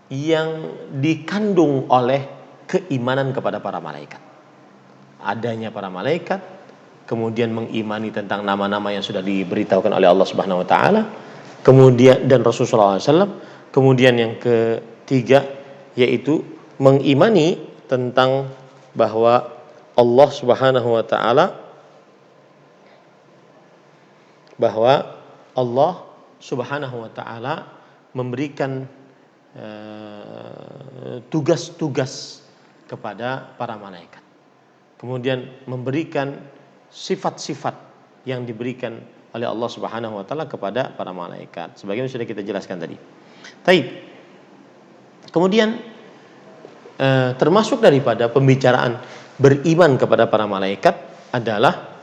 yang dikandung oleh keimanan kepada para malaikat. Adanya para malaikat, kemudian mengimani tentang nama-nama yang sudah diberitahukan oleh Allah Subhanahu wa taala, kemudian dan Rasulullah SAW, kemudian yang ketiga yaitu mengimani tentang bahwa Allah Subhanahu wa taala memberikan tugas-tugas kepada para malaikat. Kemudian memberikan sifat-sifat yang diberikan oleh Allah Subhanahu wa taala kepada para malaikat, sebagaimana sudah kita jelaskan tadi. Taib. Kemudian termasuk daripada pembicaraan beriman kepada para malaikat adalah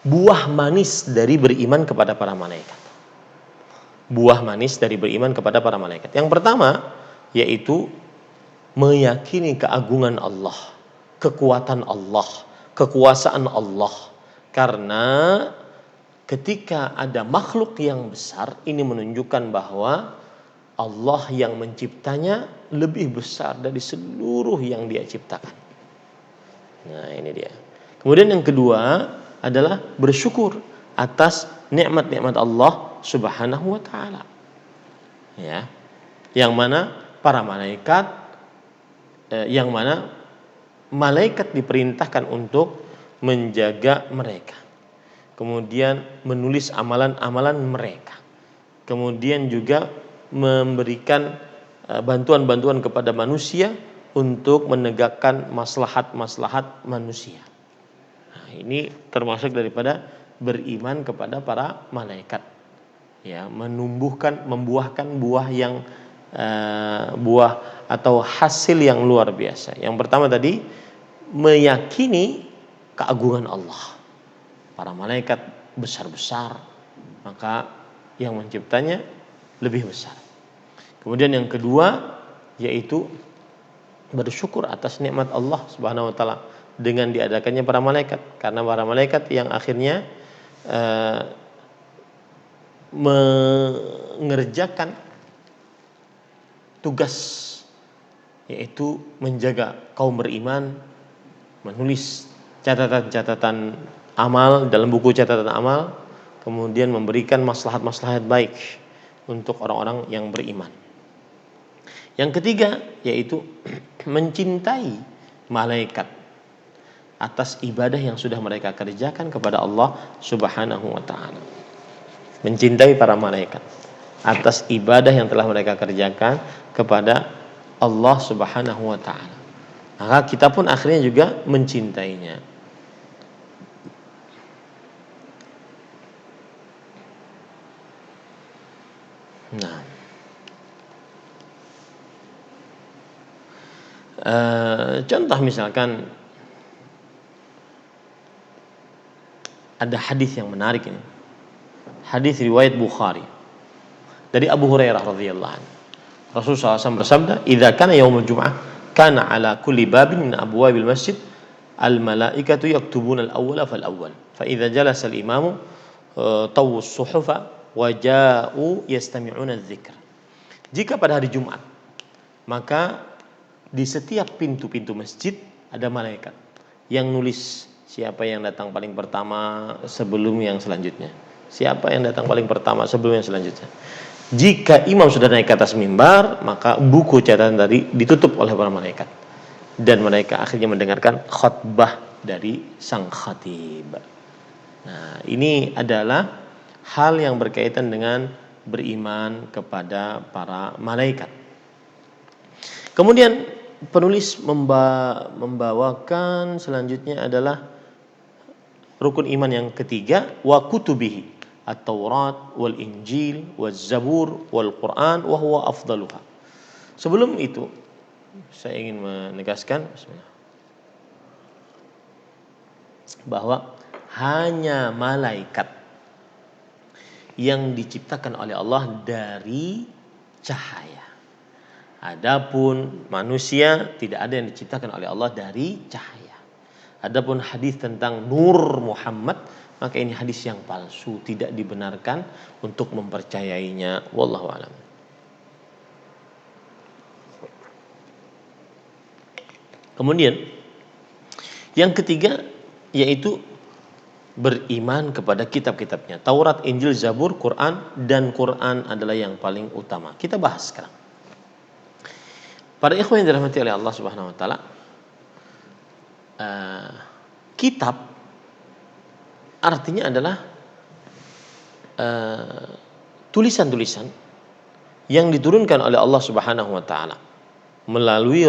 buah manis dari beriman kepada para malaikat. Buah manis dari beriman kepada para malaikat. Yang pertama yaitu meyakini keagungan Allah, kekuatan Allah, kekuasaan Allah. Karena ketika ada makhluk yang besar, ini menunjukkan bahwa Allah yang menciptanya lebih besar dari seluruh yang Dia ciptakan. Nah, ini dia. Kemudian yang kedua adalah bersyukur atas nikmat-nikmat Allah Subhanahu wa taala. Ya. Yang mana para malaikat diperintahkan untuk menjaga mereka. Kemudian menulis amalan-amalan mereka. Kemudian juga memberikan bantuan-bantuan kepada manusia untuk menegakkan maslahat-maslahat manusia. Nah, ini termasuk daripada beriman kepada para malaikat. Ya, membuahkan buah atau hasil yang luar biasa. Yang pertama tadi meyakini keagungan Allah. Para malaikat besar-besar, maka yang menciptanya lebih besar. Kemudian yang kedua yaitu bersyukur atas nikmat Allah Subhanahu wa taala dengan diadakannya para malaikat, karena para malaikat yang akhirnya mengerjakan tugas yaitu menjaga kaum beriman, menulis catatan-catatan amal dalam buku catatan amal, kemudian memberikan maslahat-maslahat baik untuk orang-orang yang beriman. Yang ketiga yaitu mencintai malaikat atas ibadah yang sudah mereka kerjakan kepada Allah Subhanahu wa taala. Mencintai para malaikat atas ibadah yang telah mereka kerjakan kepada Allah Subhanahu wa taala. Maka kita pun akhirnya juga mencintainya. Nah, contoh misalkan ada hadis yang menarik ini. Hadis riwayat Bukhari dari Abu Hurairah radhiyallahu anhu. Rasulullah SAW bersabda, "Idza kana yaumul jum'ah, kana ala kulli babin min abwabil masjid al-malaikatu yaktubuna al-awwala fal-awwal. Fa idza jalasa al-imamu tawwu as-suhufa wa ja'u yastami'una adz-dzikr." Jika pada hari Jumat, maka di setiap pintu-pintu masjid ada malaikat yang nulis siapa yang datang paling pertama sebelum yang selanjutnya. Siapa yang datang paling pertama sebelum yang selanjutnya. Jika imam sudah naik ke atas mimbar, maka buku catatan tadi ditutup oleh para malaikat. Dan mereka akhirnya mendengarkan khutbah dari sang khatib. Nah, ini adalah hal yang berkaitan dengan beriman kepada para malaikat. Kemudian penulis membawakan selanjutnya adalah rukun iman yang ketiga, wa kutubihi, at-Taurat wal Injil wal Zabur wal Quran wa huwa afdaluha. Sebelum itu saya ingin menegaskan bahwa hanya malaikat yang diciptakan oleh Allah dari cahaya. Adapun manusia tidak ada yang diciptakan oleh Allah dari cahaya. Adapun hadis tentang Nur Muhammad, maka ini hadis yang palsu, tidak dibenarkan untuk mempercayainya. Wallahu a'lam. Kemudian yang ketiga yaitu beriman kepada kitab-kitabnya. Taurat, Injil, Zabur, Quran, dan Quran adalah yang paling utama. Kita bahas sekarang. Para ikhwan yang dirahmati oleh Allah Subhanahu wa taala, kitab artinya adalah tulisan-tulisan yang diturunkan oleh Allah Subhanahu wa taala melalui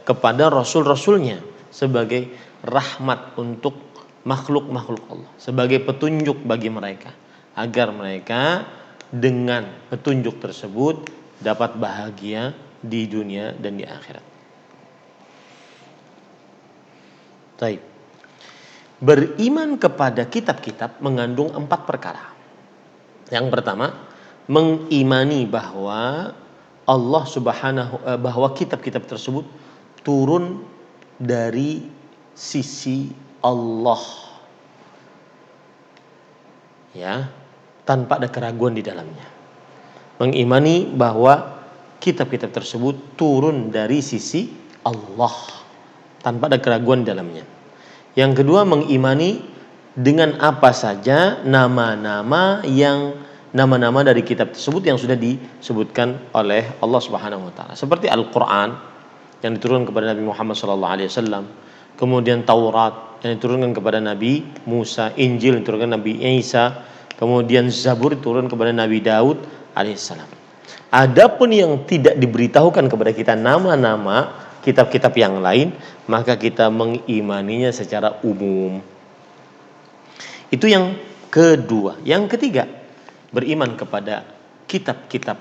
kepada rasul-rasulnya sebagai rahmat untuk makhluk-makhluk Allah, sebagai petunjuk bagi mereka agar mereka dengan petunjuk tersebut dapat bahagia di dunia dan di akhirat. Baik. Beriman kepada kitab-kitab mengandung 4 perkara. Yang pertama, mengimani bahwa Allah bahwa kitab-kitab tersebut turun dari sisi Allah. Ya, tanpa ada keraguan di dalamnya. Mengimani bahwa kitab-kitab tersebut turun dari sisi Allah tanpa ada keraguan di dalamnya. Yang kedua, mengimani dengan apa saja nama-nama dari kitab tersebut yang sudah disebutkan oleh Allah Subhanahu wa taala. Seperti Al-Qur'an yang diturunkan kepada Nabi Muhammad sallallahu alaihi wasallam, kemudian Taurat yang diturunkan kepada Nabi Musa, Injil yang diturunkan Nabi Isa, kemudian Zabur diturunkan kepada Nabi Daud alaihissalam. Adapun yang tidak diberitahukan kepada kita nama-nama kitab-kitab yang lain, maka kita mengimaninya secara umum. Itu yang kedua. Yang ketiga, beriman kepada kitab-kitab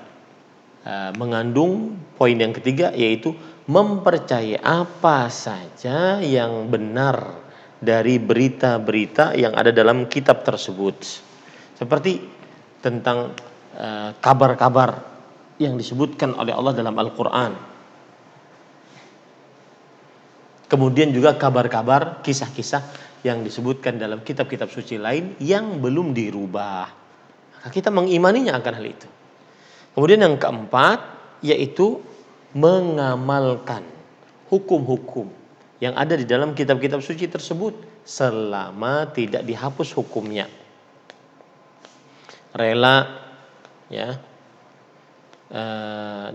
mengandung poin yang ketiga, yaitu mempercayai apa saja yang benar dari berita-berita yang ada dalam kitab tersebut. Seperti tentang kabar-kabar yang disebutkan oleh Allah dalam Al-Quran. Kemudian juga kabar-kabar, kisah-kisah yang disebutkan dalam kitab-kitab suci lain yang belum dirubah. Maka kita mengimaninya akan hal itu. Kemudian yang keempat, yaitu mengamalkan hukum-hukum yang ada di dalam kitab-kitab suci tersebut selama tidak dihapus hukumnya. Rela ya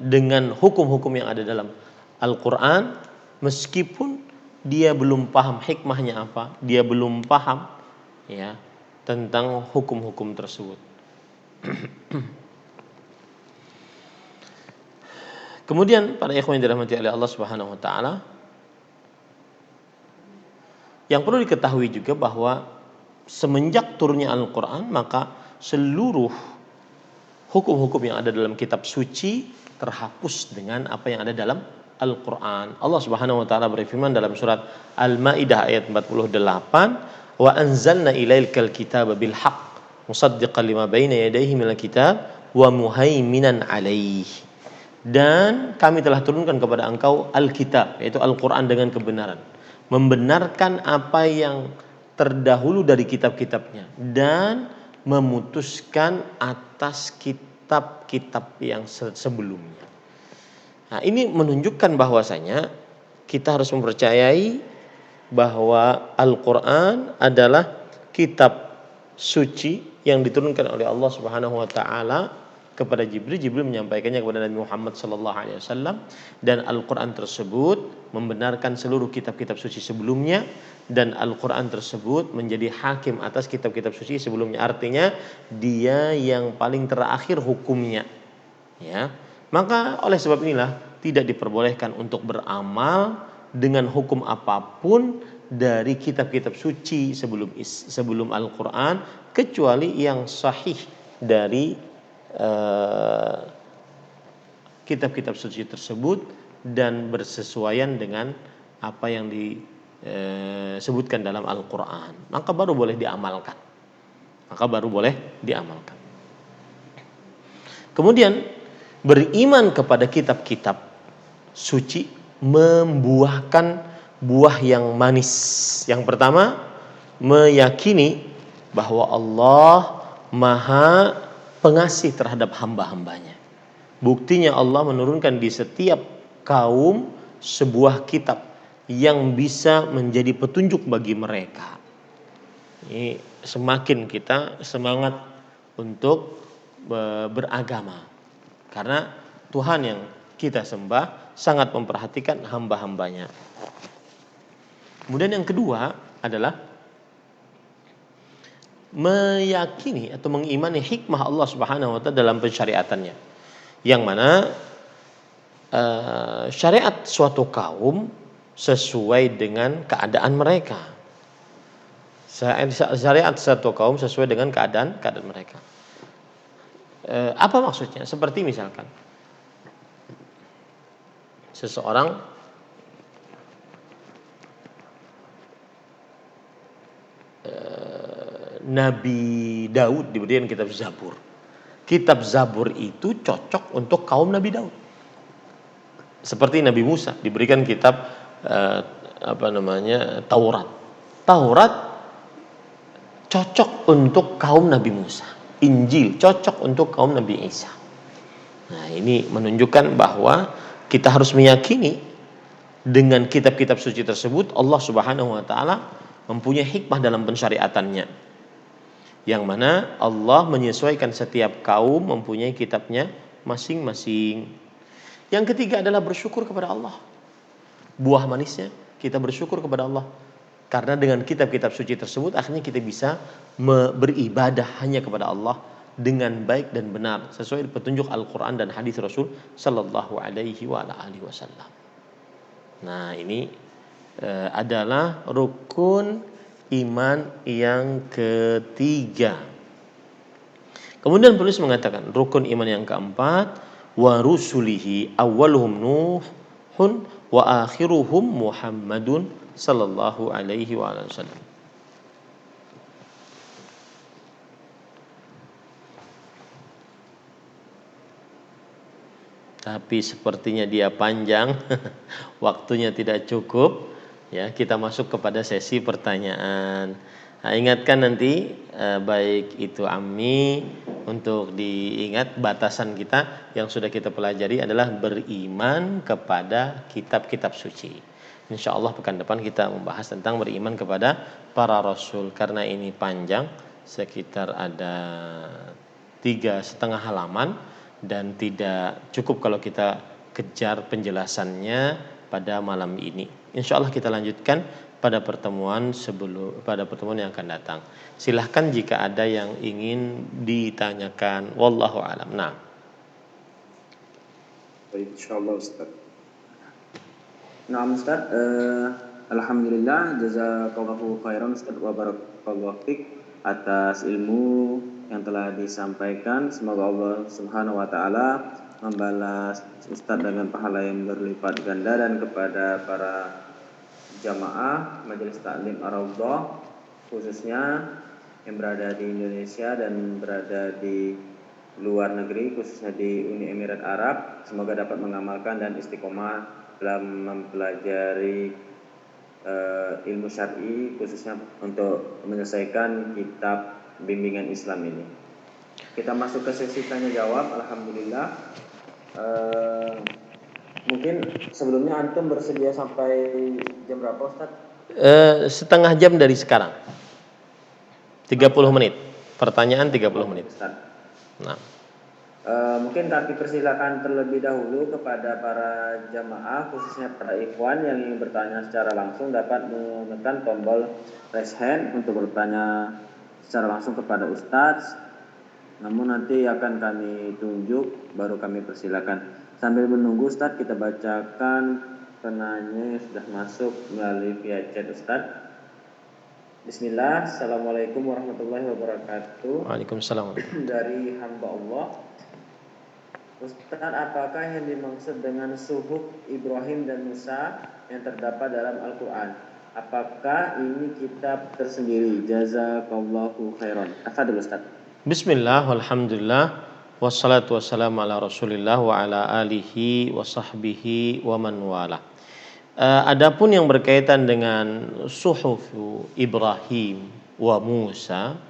dengan hukum-hukum yang ada dalam Al-Quran, meskipun dia belum paham hikmahnya apa, dia belum paham ya tentang hukum-hukum tersebut. Kemudian para ikhwan yang dirahmati oleh Allah Subhanahu wa taala, yang perlu diketahui juga bahwa semenjak turunnya Al-Quran, maka seluruh hukum-hukum yang ada dalam kitab suci terhapus dengan apa yang ada dalam Al-Quran. Allah Subhanahu wa taala berfirman dalam surat Al-Maidah ayat 48, "Wa anzalna ilaikal kitaba bil haqq musaddiqan lima baina yadayhi minal kitab wa muhaiminan 'alaihi." Dan kami telah turunkan kepada engkau Al-Kitab, yaitu Al-Quran dengan kebenaran, membenarkan apa yang terdahulu dari kitab-kitabnya dan memutuskan atas kitab-kitab yang sebelumnya. Nah, ini menunjukkan bahwasanya kita harus mempercayai bahwa Al-Quran adalah kitab suci yang diturunkan oleh Allah Subhanahu wa taala kepada Jibril. Jibril menyampaikannya kepada Nabi Muhammad sallallahu alaihi wasallam, dan Al-Quran tersebut membenarkan seluruh kitab-kitab suci sebelumnya, dan Al-Quran tersebut menjadi hakim atas kitab-kitab suci sebelumnya. Artinya dia yang paling terakhir hukumnya. Ya. Maka oleh sebab inilah tidak diperbolehkan untuk beramal dengan hukum apapun dari kitab-kitab suci sebelum Al-Quran, kecuali yang sahih dari kitab-kitab suci tersebut dan bersesuaian dengan apa yang disebutkan dalam Al-Quran, maka baru boleh diamalkan. Kemudian beriman kepada kitab-kitab suci membuahkan buah yang manis. Yang pertama, meyakini bahwa Allah Maha Pengasih terhadap hamba-hambanya. Buktinya Allah menurunkan di setiap kaum sebuah kitab yang bisa menjadi petunjuk bagi mereka. Ini semakin kita semangat untuk beragama, karena Tuhan yang kita sembah sangat memperhatikan hamba-hambanya. Kemudian yang kedua adalah meyakini atau mengimani hikmah Allah Subhanahu wa taala dalam pensyariatannya, yang mana syariat suatu kaum sesuai dengan keadaan mereka. Syariat suatu kaum sesuai dengan keadaan mereka. Apa maksudnya? Seperti misalkan seseorang Nabi Daud diberikan kitab Zabur. Kitab Zabur itu cocok untuk kaum Nabi Daud. Seperti Nabi Musa diberikan kitab Taurat. Taurat cocok untuk kaum Nabi Musa. Injil cocok untuk kaum Nabi Isa. Nah, ini menunjukkan bahwa kita harus meyakini dengan kitab-kitab suci tersebut Allah Subhanahu wa taala mempunyai hikmah dalam pensyariatannya, yang mana Allah menyesuaikan setiap kaum mempunyai kitabnya masing-masing. Yang ketiga adalah bersyukur kepada Allah. Buah manisnya kita bersyukur kepada Allah, karena dengan kitab-kitab suci tersebut akhirnya kita bisa beribadah hanya kepada Allah dengan baik dan benar sesuai petunjuk Al-Quran dan hadis Rasul Sallallahu Alaihi Wasallam. Nah, ini adalah rukun iman yang ketiga. Kemudian penulis mengatakan rukun iman yang keempat, wa rusulihi awwaluhum Nuhun wa akhiruhum Muhammadun sallallahu alaihi wasallam. Tapi sepertinya dia panjang, waktunya tidak cukup. Ya, kita masuk kepada sesi pertanyaan. Nah, ingatkan nanti baik itu Ammi, untuk diingat batasan kita yang sudah kita pelajari adalah beriman kepada kitab-kitab suci. Insya Allah pekan depan kita membahas tentang beriman kepada para rasul. Karena ini panjang, sekitar ada 3,5 halaman, dan tidak cukup kalau kita kejar penjelasannya pada malam ini. Insya Allah kita lanjutkan pada pertemuan yang akan datang. Silahkan jika ada yang ingin ditanyakan. Wallahu a'lam. Nah. Baik, insyaallah Ustaz. Nah, Ustaz, alhamdulillah jazakallahu khairan Ustaz wa barakallahu fik atas ilmu yang telah disampaikan. Semoga Allah Subhanahu wa taala membalas Ustaz dengan pahala yang berlipat ganda, dan kepada para jamaah Majelis Taklim Ar-Raudhah khususnya yang berada di Indonesia dan berada di luar negeri, khususnya di Uni Emirat Arab, semoga dapat mengamalkan dan istiqomah dalam mempelajari ilmu syar'i, khususnya untuk menyelesaikan kitab bimbingan Islam ini. Kita masuk ke sesi tanya jawab. Alhamdulillah. Mungkin sebelumnya antum bersedia sampai jam berapa, Ustaz? Setengah jam dari sekarang. 30 menit. Pertanyaan 30 menit. Ustaz. Nah. Mungkin kami persilakan terlebih dahulu kepada para jamaah, khususnya para ikhwan yang ingin bertanya secara langsung dapat menekan tombol raise hand untuk bertanya secara langsung kepada Ustaz. Namun nanti akan kami tunjuk, baru kami persilakan. Sambil menunggu Ustaz, kita bacakan penanya yang sudah masuk melalui via chat Ustaz. Bismillah. Assalamualaikum warahmatullahi wabarakatuh. Waalaikumsalam. Dari hamba Allah. Ustaz, apakah yang dimaksud dengan suhuf Ibrahim dan Musa yang terdapat dalam Al-Quran? Apakah ini kitab tersendiri? Jazakallahu khairan. Tafadhol Ustaz. Bismillah, walhamdulillah, wassalatu wassalamu ala rasulillah wa ala alihi wa sahbihi wa man wala. Adapun yang berkaitan dengan suhuf Ibrahim wa Musa,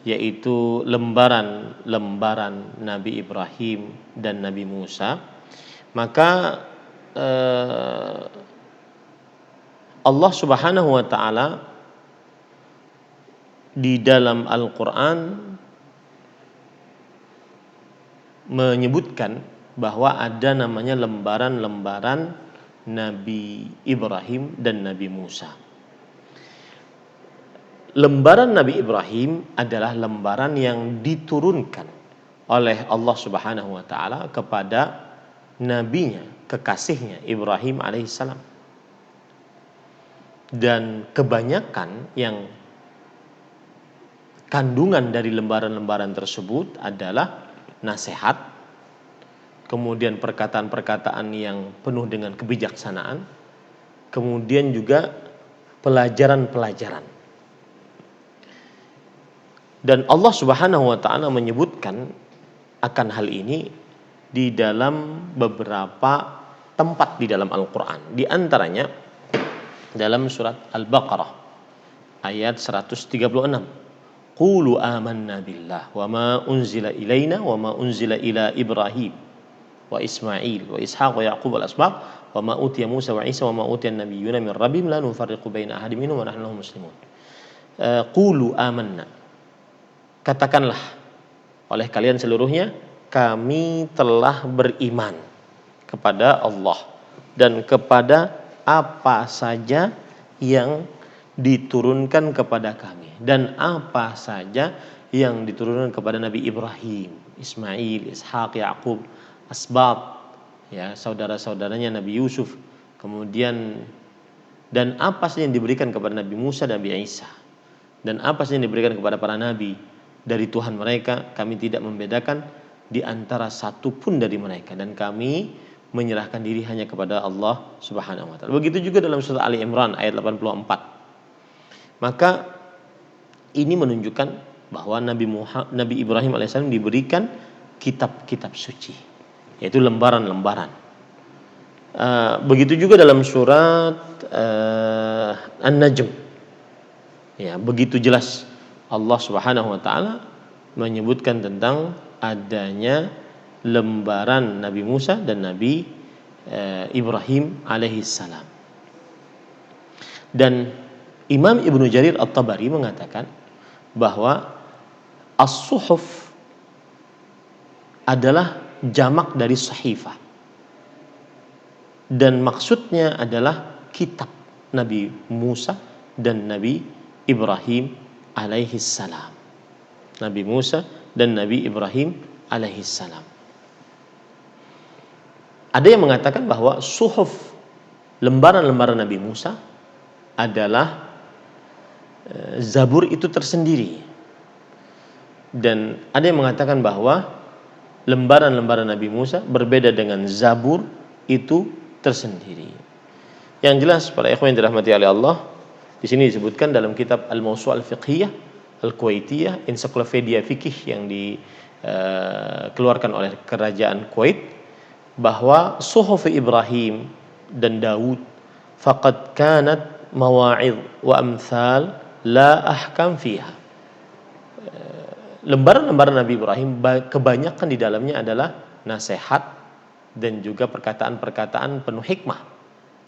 yaitu lembaran-lembaran Nabi Ibrahim dan Nabi Musa, maka Allah Subhanahu wa taala di dalam Al-Qur'an menyebutkan bahwa ada namanya lembaran-lembaran Nabi Ibrahim dan Nabi Musa. Lembaran Nabi Ibrahim adalah lembaran yang diturunkan oleh Allah Subhanahu wa taala kepada nabinya, kekasihnya Ibrahim alaihissalam. Dan kebanyakan yang kandungan dari lembaran-lembaran tersebut adalah nasihat, kemudian perkataan-perkataan yang penuh dengan kebijaksanaan, kemudian juga pelajaran-pelajaran. Dan Allah Subhanahu wa taala menyebutkan akan hal ini di dalam beberapa tempat di dalam Al-Qur'an. Di antaranya dalam surat Al-Baqarah ayat 136. Qulu amanna billah wa ma unzila ilaina wa ma unzila ila Ibrahim wa Ismail wa Ishaq wa Yaqub wal asbaq wa ma utiya Musa wa Isa wa ma utiya an-nabiyyuna min rabbihim la nufarriqu baina ahadin minhum wa nahnu lahu muslimun. Qulu amanna, katakanlah oleh kalian seluruhnya, kami telah beriman kepada Allah dan kepada apa saja yang diturunkan kepada kami dan apa saja yang diturunkan kepada Nabi Ibrahim, Ismail, Ishaq, Yaqub, asbab, ya, saudara-saudaranya Nabi Yusuf, kemudian dan apa saja yang diberikan kepada Nabi Musa dan Nabi Isa, dan apa saja yang diberikan kepada para nabi dari Tuhan mereka, kami tidak membedakan di antara satu pun dari mereka, dan kami menyerahkan diri hanya kepada Allah Subhanahu wa taala. Begitu juga dalam surah Ali Imran ayat 84. Maka ini menunjukkan bahwa Nabi Ibrahim alaihissalam diberikan kitab-kitab suci, yaitu lembaran-lembaran. Begitu juga dalam surat An-Najm. Ya, begitu jelas Allah Subhanahu wa taala menyebutkan tentang adanya lembaran Nabi Musa dan Nabi Ibrahim alaihissalam. Dan Imam Ibnu Jarir At-Tabari mengatakan bahwa as-suhuf adalah jamak dari sahifah, dan maksudnya adalah kitab Nabi Musa dan Nabi Ibrahim alaihissalam. Nabi Musa dan Nabi Ibrahim alaihissalam. Ada yang mengatakan bahwa suhuf, lembaran-lembaran Nabi Musa, adalah Zabur itu tersendiri. Dan ada yang mengatakan bahwa lembaran-lembaran Nabi Musa berbeda dengan Zabur itu tersendiri. Yang jelas para ikhwan yang dirahmati oleh Allah, di sini disebutkan dalam kitab Al-Mawsu' Al-Fiqhiyah Al-Kuwaitiyah, ensiklopedia fikih yang dikeluarkan oleh kerajaan Kuwait, bahwa suhuf Ibrahim dan Daud faqad kanat mawa'id wa amthal la ahkam fiha. Lembaran-lembaran Nabi Ibrahim kebanyakan di dalamnya adalah nasihat dan juga perkataan-perkataan penuh hikmah.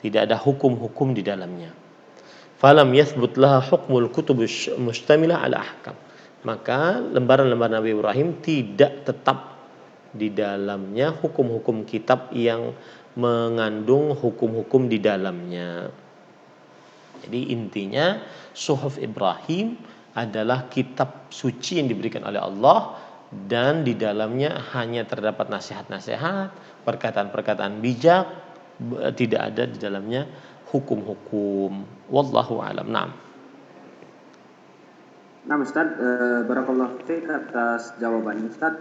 Tidak ada hukum-hukum di dalamnya. Falam yathbut laha hukmul kutub mustamilah ala ahkam. Maka lembaran-lembaran Nabi Ibrahim tidak tetap di dalamnya hukum-hukum kitab yang mengandung hukum-hukum di dalamnya. Jadi intinya suhuf Ibrahim adalah kitab suci yang diberikan oleh Allah, dan di dalamnya hanya terdapat nasihat-nasihat, perkataan-perkataan bijak, tidak ada di dalamnya hukum-hukum. Wallahu a'lam. Naam. Nah Ustaz, barakallahu fiik atas jawabannya Ustaz.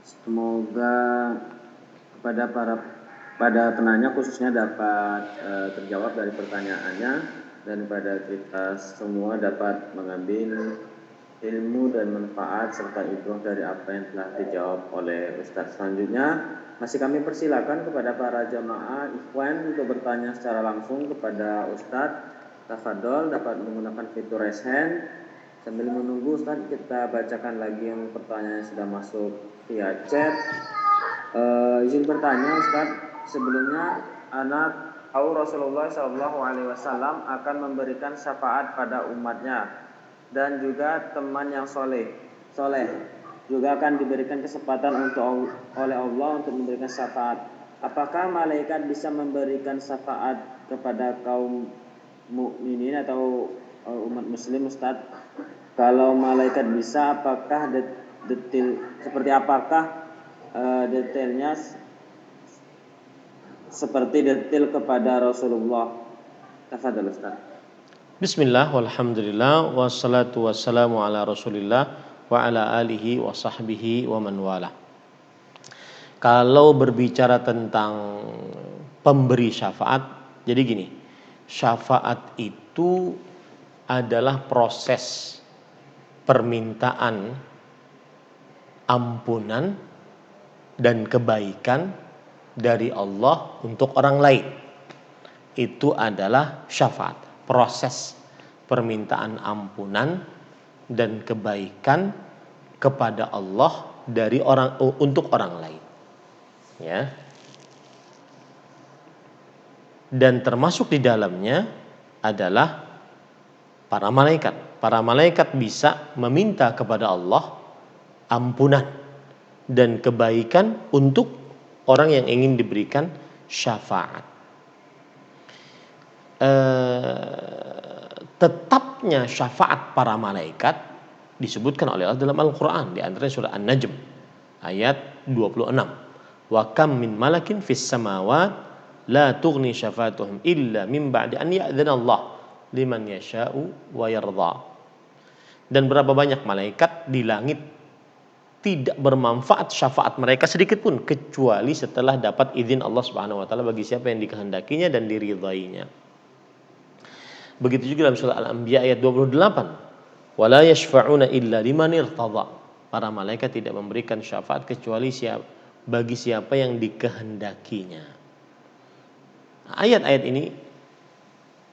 Semoga pada penanya khususnya dapat terjawab dari pertanyaannya, dan pada kita semua dapat mengambil ilmu dan manfaat serta ibrah dari apa yang telah dijawab oleh Ustadz. Selanjutnya masih kami persilakan kepada para jamaah ikhwan untuk bertanya secara langsung kepada Ustadz. Tafadhol dapat menggunakan fitur raise hand. Sambil menunggu Ustadz, kita bacakan lagi yang pertanyaan yang sudah masuk via chat. Izin bertanya Ustaz, sebelumnya anak tahu Rasulullah SAW akan memberikan syafaat pada umatnya, dan juga teman yang soleh juga akan diberikan kesempatan oleh Allah untuk memberikan syafaat. Apakah malaikat bisa memberikan syafaat kepada kaum mukminin atau umat muslim Ustaz? Kalau malaikat bisa, apakah detailnya seperti detail kepada Rasulullah? Tafadhal Ustaz. Bismillah, walhamdulillah, wassalatu wassalamu ala rasulillah wa ala alihi wa sahbihi wa man wala. Kalau berbicara tentang pemberi syafaat, jadi gini, syafaat itu adalah proses permintaan ampunan dan kebaikan dari Allah untuk orang lain. Itu adalah syafaat, proses permintaan ampunan dan kebaikan kepada Allah dari untuk orang lain. Ya. Dan termasuk di dalamnya adalah para malaikat. Para malaikat bisa meminta kepada Allah ampunan dan kebaikan untuk orang yang ingin diberikan syafaat. Tetapnya syafaat para malaikat disebutkan oleh Allah dalam Al-Quran, di antaranya surah An-Najm ayat 26. Wa kam min malakin fis samawat la tughni syafatuhum illa min ba'di an ya'dzana Allah liman yasha'u wa yarda. Dan berapa banyak malaikat di langit tidak bermanfaat syafaat mereka sedikit pun kecuali setelah dapat izin Allah Subhanahu wa taala bagi siapa yang dikehendakinya dan diridhainya. Begitu juga dalam surah Al-Anbiya ayat 28. Wala yashfa'una illa liman irtadha. Para malaikat tidak memberikan syafaat kecuali bagi siapa yang dikehendakinya. Ayat-ayat ini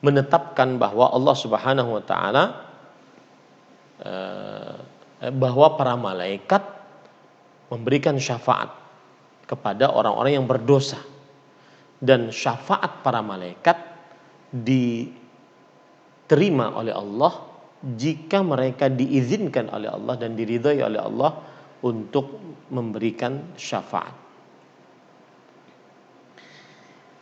menetapkan bahwa Allah Subhanahu wa taala bahwa para malaikat memberikan syafaat kepada orang-orang yang berdosa, dan syafaat para malaikat diterima oleh Allah jika mereka diizinkan oleh Allah dan diridhai oleh Allah untuk memberikan syafaat.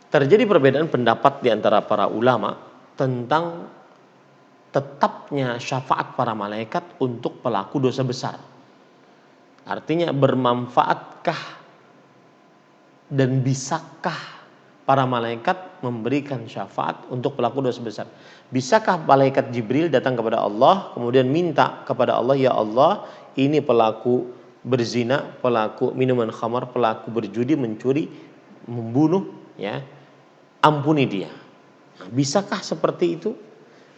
Terjadi perbedaan pendapat di antara para ulama tentang tetapnya syafaat para malaikat untuk pelaku dosa besar. Artinya, bermanfaatkah dan bisakah para malaikat memberikan syafaat untuk pelaku dosa besar? Bisakah malaikat Jibril datang kepada Allah kemudian minta kepada Allah, ya Allah, ini pelaku berzina, pelaku minuman khamar, pelaku berjudi, mencuri, membunuh, ya, ampuni dia. Bisakah seperti itu?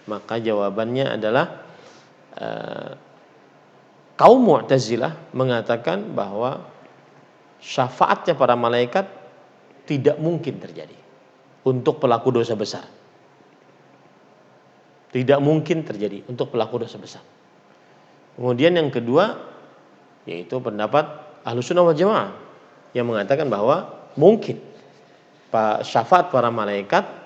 Maka jawabannya adalah kaum Mu'tazilah mengatakan bahwa syafaatnya para malaikat tidak mungkin terjadi untuk pelaku dosa besar. Tidak mungkin terjadi untuk pelaku dosa besar. Kemudian yang kedua, yaitu pendapat Ahlussunnah wal Jamaah yang mengatakan bahwa mungkin syafaat para malaikat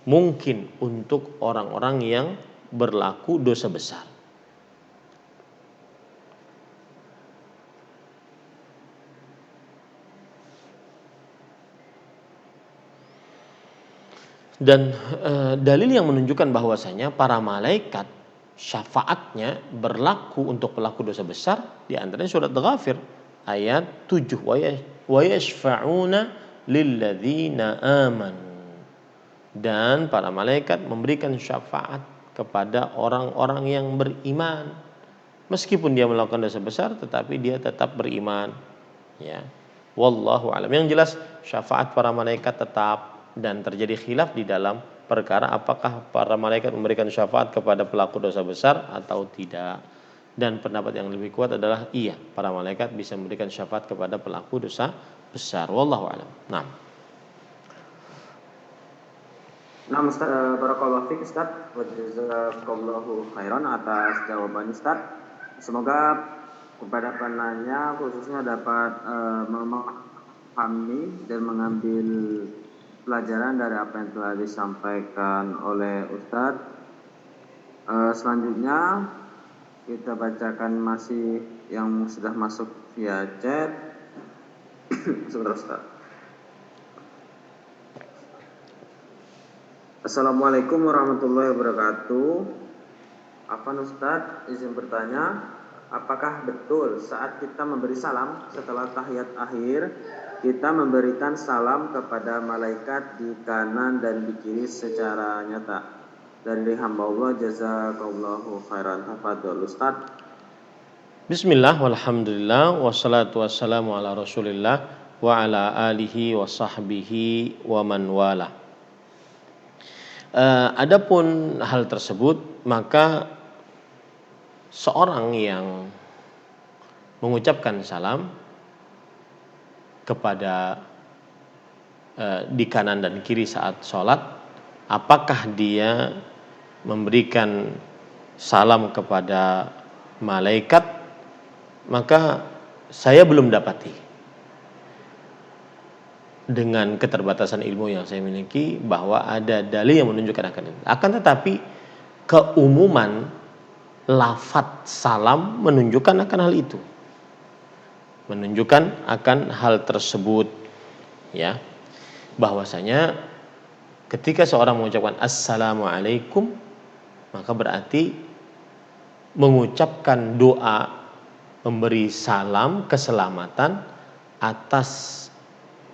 mungkin untuk orang-orang yang berlaku dosa besar. Dan dalil yang menunjukkan bahwasanya para malaikat syafaatnya berlaku untuk pelaku dosa besar di antaranya surat Ghafir ayat 7, wa yashfa'una lilladzina amanu. Dan para malaikat memberikan syafaat kepada orang-orang yang beriman. Meskipun dia melakukan dosa besar, tetapi dia tetap beriman. Ya. Wallahu alam. Yang jelas syafaat para malaikat tetap, dan terjadi khilaf di dalam perkara apakah para malaikat memberikan syafaat kepada pelaku dosa besar atau tidak. Dan pendapat yang lebih kuat adalah iya, para malaikat bisa memberikan syafaat kepada pelaku dosa besar. Wallahu alam. Nah. Nah, Ustaz, barakallahu fiik Ustaz, wa jazakallahu khairan atas jawaban Ustaz. Semoga kepada penanya khususnya dapat memahami dan mengambil pelajaran dari apa yang telah disampaikan oleh Ustaz. Selanjutnya kita bacakan masih yang sudah masuk via chat. Sebentar Ustaz. Assalamualaikum warahmatullahi wabarakatuh. Afwan Ustaz, izin bertanya, apakah betul saat kita memberi salam setelah tahiyat akhir, kita memberikan salam kepada malaikat di kanan dan di kiri secara nyata? Dari hamba Allah, jazakallahu khairan. Tafadhol Ustaz. Bismillah, walhamdulillah, wassalatu wassalamu ala rasulillah wa ala alihi wa sahbihi wa man wala. Adapun hal tersebut, maka seorang yang mengucapkan salam kepada di kanan dan kiri saat sholat, apakah dia memberikan salam kepada malaikat, maka saya belum dapati dengan keterbatasan ilmu yang saya miliki bahwa ada dalil yang menunjukkan akan itu. Akan tetapi keumuman lafadz salam menunjukkan akan hal itu, menunjukkan akan hal tersebut, ya, bahwasanya ketika seorang mengucapkan assalamualaikum, maka berarti mengucapkan doa memberi salam keselamatan atas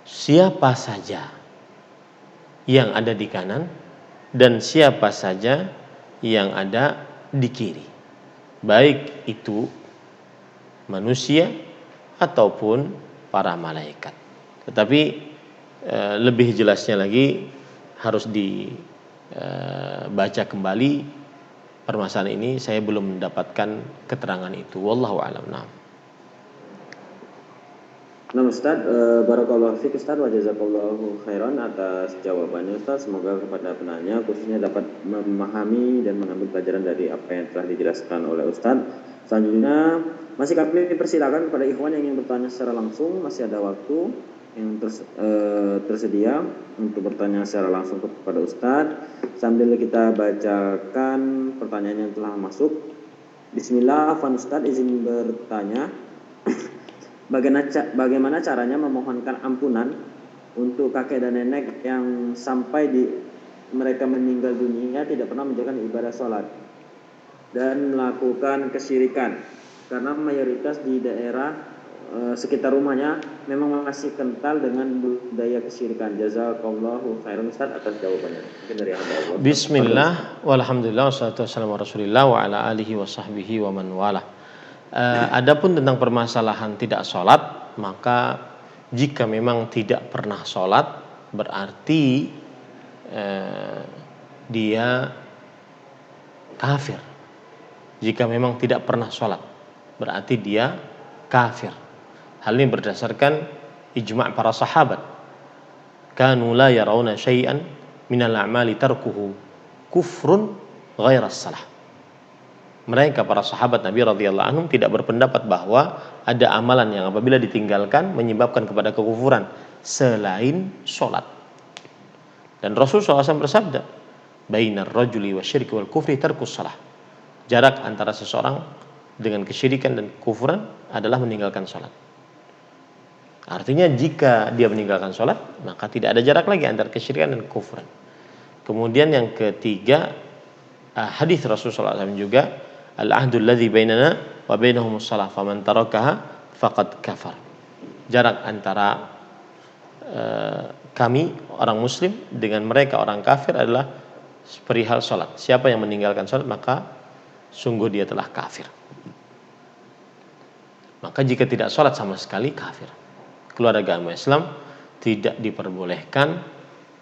siapa saja yang ada di kanan dan siapa saja yang ada di kiri, baik itu manusia ataupun para malaikat. Tetapi lebih jelasnya lagi harus dibaca kembali permasalahan ini. Saya belum mendapatkan keterangan itu. Wallahu a'lam. Nah Ustaz, barakallahu fiik Ustaz, wa jazakallahu khairan atas jawabannya Ustaz. Semoga kepada penanya khususnya dapat memahami dan mengambil pelajaran dari apa yang telah dijelaskan oleh Ustaz. Selanjutnya masih kami persilakan kepada ikhwan yang ingin bertanya secara langsung, masih ada waktu yang tersedia untuk bertanya secara langsung kepada Ustaz. Sambil kita bacakan pertanyaan yang telah masuk. Bismillah, Afwan Ustaz, izin bertanya. Bagaimana caranya memohonkan ampunan untuk kakek dan nenek yang sampai mereka meninggal dunia tidak pernah menjalankan ibadah sholat dan melakukan kesyirikan, karena mayoritas di daerah sekitar rumahnya memang masih kental dengan budaya kesyirikan. Jazakallahu khairan Ustaz atas jawabannya. Mungkin dari Allah. Bismillah, walhamdulillah, wassalatu wassalamu ala rasulillah wa ala alihi wa sahbihi wa man wala. Adapun tentang permasalahan tidak sholat, maka jika memang tidak pernah sholat berarti dia kafir. Jika memang tidak pernah sholat berarti dia kafir. Hal ini berdasarkan ijma' para sahabat. Kanu la yarawna syai'an minal a'mali tarkuhu kufrun ghairas salah. Mereka para sahabat Nabi radhiyallahu anhum tidak berpendapat bahwa ada amalan yang apabila ditinggalkan menyebabkan kepada kekufuran selain sholat. Dan Rasulullah SAW bersabda, bainar rajuli wasyirki wal kufri tarkus shalah. Jarak antara seseorang dengan kesyirikan dan kekufuran adalah meninggalkan sholat. Artinya jika dia meninggalkan sholat, maka tidak ada jarak lagi antara kesyirikan dan kekufuran. Kemudian yang ketiga, hadis Rasulullah SAW juga, al-ahdul ladzi bainana wa bainahumus shalah faman tarakaha faqad kafar. Jarak antara kami orang muslim dengan mereka orang kafir adalah perihal salat. Siapa yang meninggalkan salat maka sungguh dia telah kafir. Maka jika tidak salat sama sekali kafir. keluarga agama Islam tidak diperbolehkan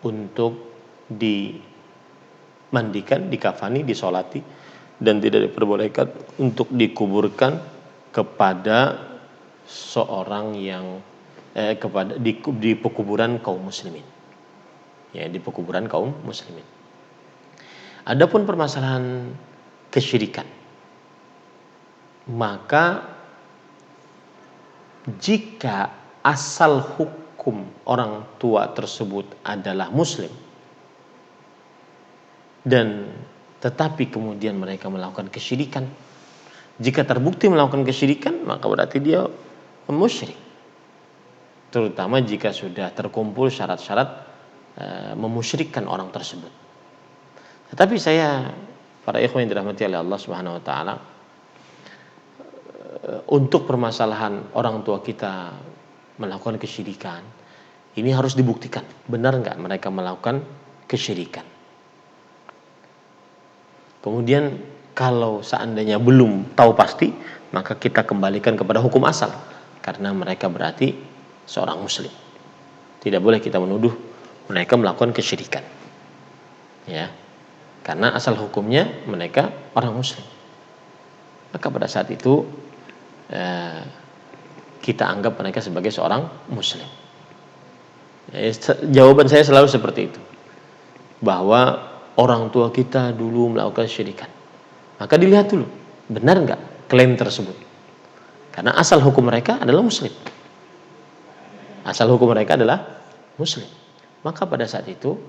untuk dimandikan, dikafani, disolati, dan tidak diperbolehkan untuk dikuburkan kepada seorang yang kepada di pekuburan kaum muslimin. Ya, di pekuburan kaum muslimin. Adapun permasalahan kesyirikan, maka jika asal hukum orang tua tersebut adalah muslim dan tetapi kemudian mereka melakukan kesyirikan, jika terbukti melakukan kesyirikan maka berarti dia musyrik, terutama jika sudah terkumpul syarat-syarat memusyrikkan orang tersebut. Tetapi para ikhwan yang dirahmati oleh Allah Subhanahu wa taala, untuk permasalahan orang tua kita melakukan kesyirikan, ini harus dibuktikan benar enggak mereka melakukan kesyirikan. Kemudian kalau seandainya belum tahu pasti, maka kita kembalikan kepada hukum asal, karena mereka berarti seorang muslim. Tidak boleh kita menuduh mereka melakukan kesyirikan, ya, karena asal hukumnya mereka orang muslim. Maka pada saat itu kita anggap mereka sebagai seorang muslim. Jawaban saya selalu seperti itu, bahwa orang tua kita dulu melakukan syirikan, maka dilihat dulu benar enggak klaim tersebut, karena asal hukum mereka adalah muslim. Asal hukum mereka adalah muslim. Maka pada saat itu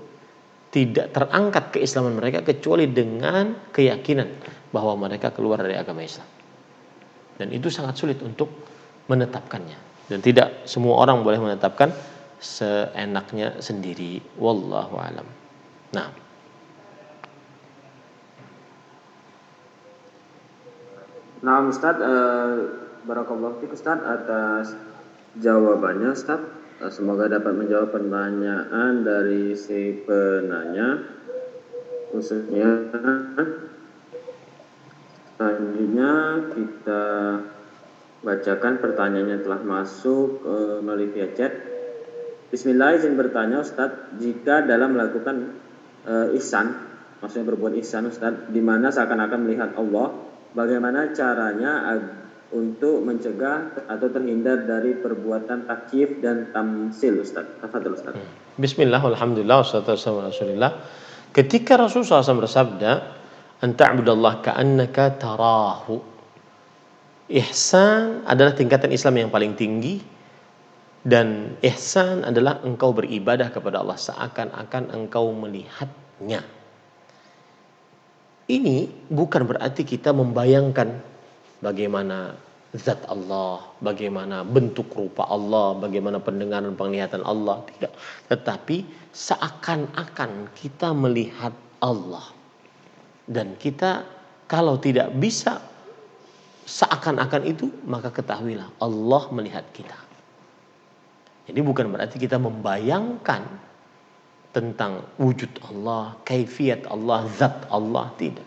tidak terangkat keislaman mereka kecuali dengan keyakinan bahwa mereka keluar dari agama Islam. Dan itu sangat sulit untuk menetapkannya. Dan tidak semua orang boleh menetapkan seenaknya sendiri. Wallahu a'lam. Nah. Nah, Ustaz, barakallahu fiik Ustaz atas jawabannya Ustaz. Semoga dapat menjawab pertanyaan dari si penanya, khususnya. Selanjutnya kita bacakan pertanyaannya telah masuk melalui via chat. Bismillah, izin bertanya Ustaz, jika dalam melakukan ihsan, maksudnya berbuat ihsan Ustaz, di mana seakan-akan melihat Allah, bagaimana caranya untuk mencegah atau terhindar dari perbuatan takyif dan tamsil Ustaz? Tafadhol Ustaz. Bismillah, alhamdulillah, wassalatu wassalamu ala Rasulillah. Ketika Rasulullah SAW bersabda, "Anta'budallah ka'annaka tarahu." Ihsan adalah tingkatan Islam yang paling tinggi, dan ihsan adalah engkau beribadah kepada Allah seakan-akan engkau melihatnya. Ini bukan berarti kita membayangkan bagaimana zat Allah, bagaimana bentuk rupa Allah, bagaimana pendengaran penglihatan Allah, tidak. Tetapi seakan-akan kita melihat Allah. Dan kita kalau tidak bisa seakan-akan itu, maka ketahuilah Allah melihat kita. Jadi bukan berarti kita membayangkan tentang wujud Allah, kaifiyat Allah, zat Allah, tidak.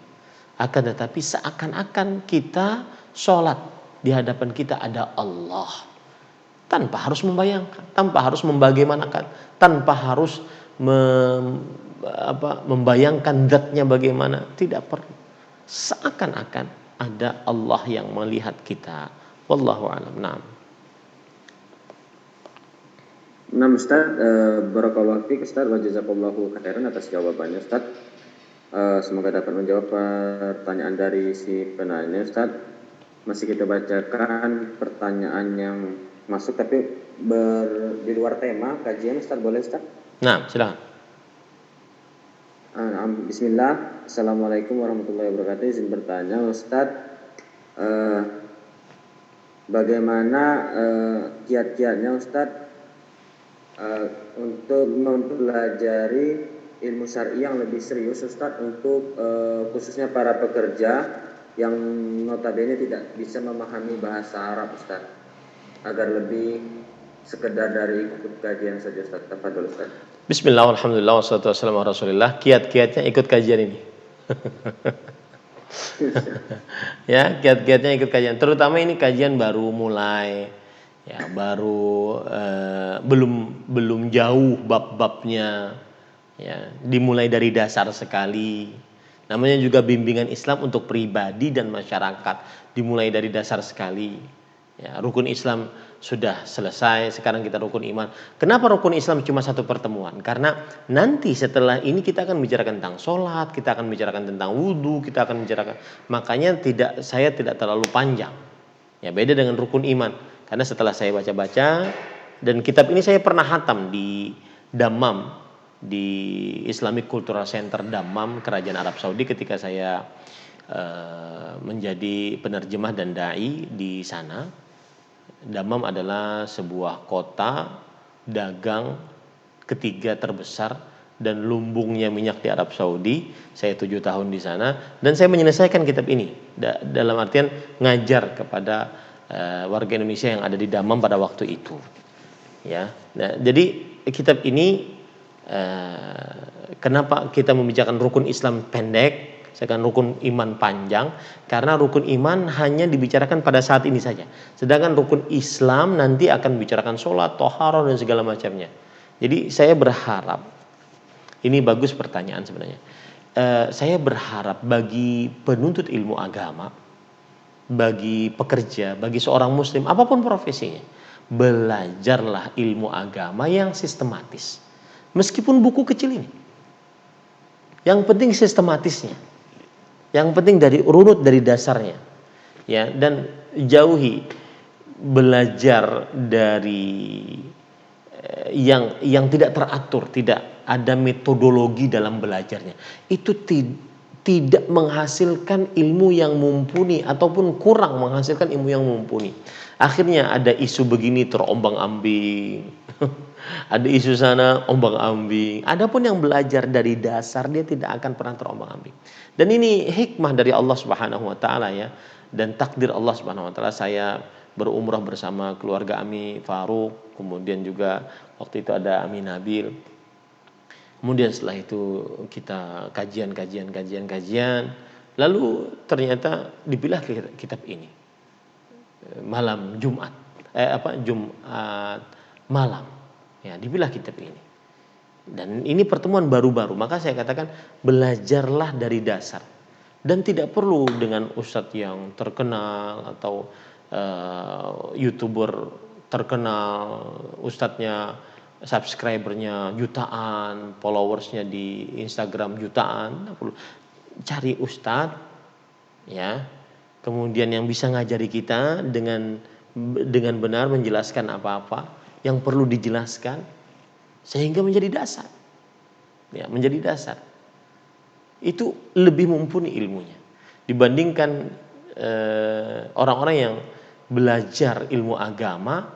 Akan tetapi seakan-akan kita sholat, di hadapan kita ada Allah, tanpa harus membayangkan, tanpa harus membagaimanakan, tanpa harus membayangkan zatnya bagaimana, tidak perlu. Seakan-akan ada Allah yang melihat kita. Wallahu a'lam. Naam. Nah Ustaz, barakallahu fiik Ustaz, wa jazakallahu khairan atas jawabannya Ustaz. Semoga dapat menjawab pertanyaan dari si penanya Ustaz. Masih kita bacakan pertanyaan yang masuk tapi di luar tema kajian Ustaz, boleh Ustaz? Nah, silakan. Bismillah. Assalamualaikum warahmatullahi wabarakatuh. Izin bertanya Ustaz, bagaimana kiat-kiatnya Ustaz untuk mempelajari ilmu syar'i yang lebih serius Ustaz, untuk khususnya para pekerja yang notabene tidak bisa memahami bahasa Arab Ustaz, agar lebih sekedar dari ikut kajian saja Ustaz. Tafadhol Ustaz. Bismillah, alhamdulillah, wassalatu wassalamu ala Rasulillah. Kiat-kiatnya ikut kajian ini. Ya, kiat-kiatnya ikut kajian. Terutama ini kajian baru mulai, Ya, baru belum jauh bab-babnya, ya, dimulai dari dasar sekali. Namanya juga bimbingan Islam untuk pribadi dan masyarakat, dimulai dari dasar sekali. Ya, rukun Islam sudah selesai, sekarang kita rukun iman. Kenapa rukun Islam cuma satu pertemuan? Karena nanti setelah ini kita akan bicarakan tentang sholat, kita akan bicarakan tentang wudhu, kita akan bicarakan. Makanya saya tidak terlalu panjang. Ya, beda dengan rukun iman. Karena setelah saya baca-baca, dan kitab ini saya pernah hatam di Dammam, di Islamic Cultural Center Dammam, Kerajaan Arab Saudi, ketika saya menjadi penerjemah dan dai di sana. Dammam adalah sebuah kota dagang ketiga terbesar dan lumbungnya minyak di Arab Saudi. Saya 7 tahun di sana dan saya menyelesaikan kitab ini dalam artian ngajar kepada warga Indonesia yang ada di Dammam pada waktu itu. Ya, nah, jadi kitab ini kenapa kita membicarakan rukun Islam pendek, sedangkan rukun iman panjang? Karena rukun iman hanya dibicarakan pada saat ini saja. Sedangkan rukun Islam nanti akan bicarakan sholat, toharoh dan segala macamnya. Jadi saya berharap, ini bagus pertanyaan sebenarnya. Saya berharap bagi penuntut ilmu agama, bagi pekerja, bagi seorang muslim, apapun profesinya, belajarlah ilmu agama yang sistematis. Meskipun buku kecil ini. Yang penting sistematisnya. Yang penting dari runut dari dasarnya. Ya, dan jauhi belajar dari yang tidak teratur, tidak ada metodologi dalam belajarnya. Itu tidak menghasilkan ilmu yang mumpuni ataupun kurang menghasilkan ilmu yang mumpuni. Akhirnya ada isu begini terombang-ambing. Ada isu sana ombang-ambing. Adapun yang belajar dari dasar dia tidak akan pernah terombang-ambing. Dan ini hikmah dari Allah Subhanahu wa taala ya, dan takdir Allah Subhanahu wa taala. Saya berumrah bersama keluarga Ami Faruk, kemudian juga waktu itu ada Ami Nabil. Kemudian setelah itu kita kajian. Lalu ternyata dipilah kitab ini malam Jumat. Jumat malam. Ya, dipilah kitab ini. Dan ini pertemuan baru-baru, maka saya katakan belajarlah dari dasar. Dan tidak perlu dengan ustadz yang terkenal atau YouTuber terkenal, ustadznya subscribernya jutaan, followersnya di Instagram jutaan. Cari ustadz ya, kemudian yang bisa ngajari kita dengan benar menjelaskan apa-apa yang perlu dijelaskan sehingga menjadi dasar. Ya, menjadi dasar. Itu lebih mumpuni ilmunya dibandingkan orang-orang yang belajar ilmu agama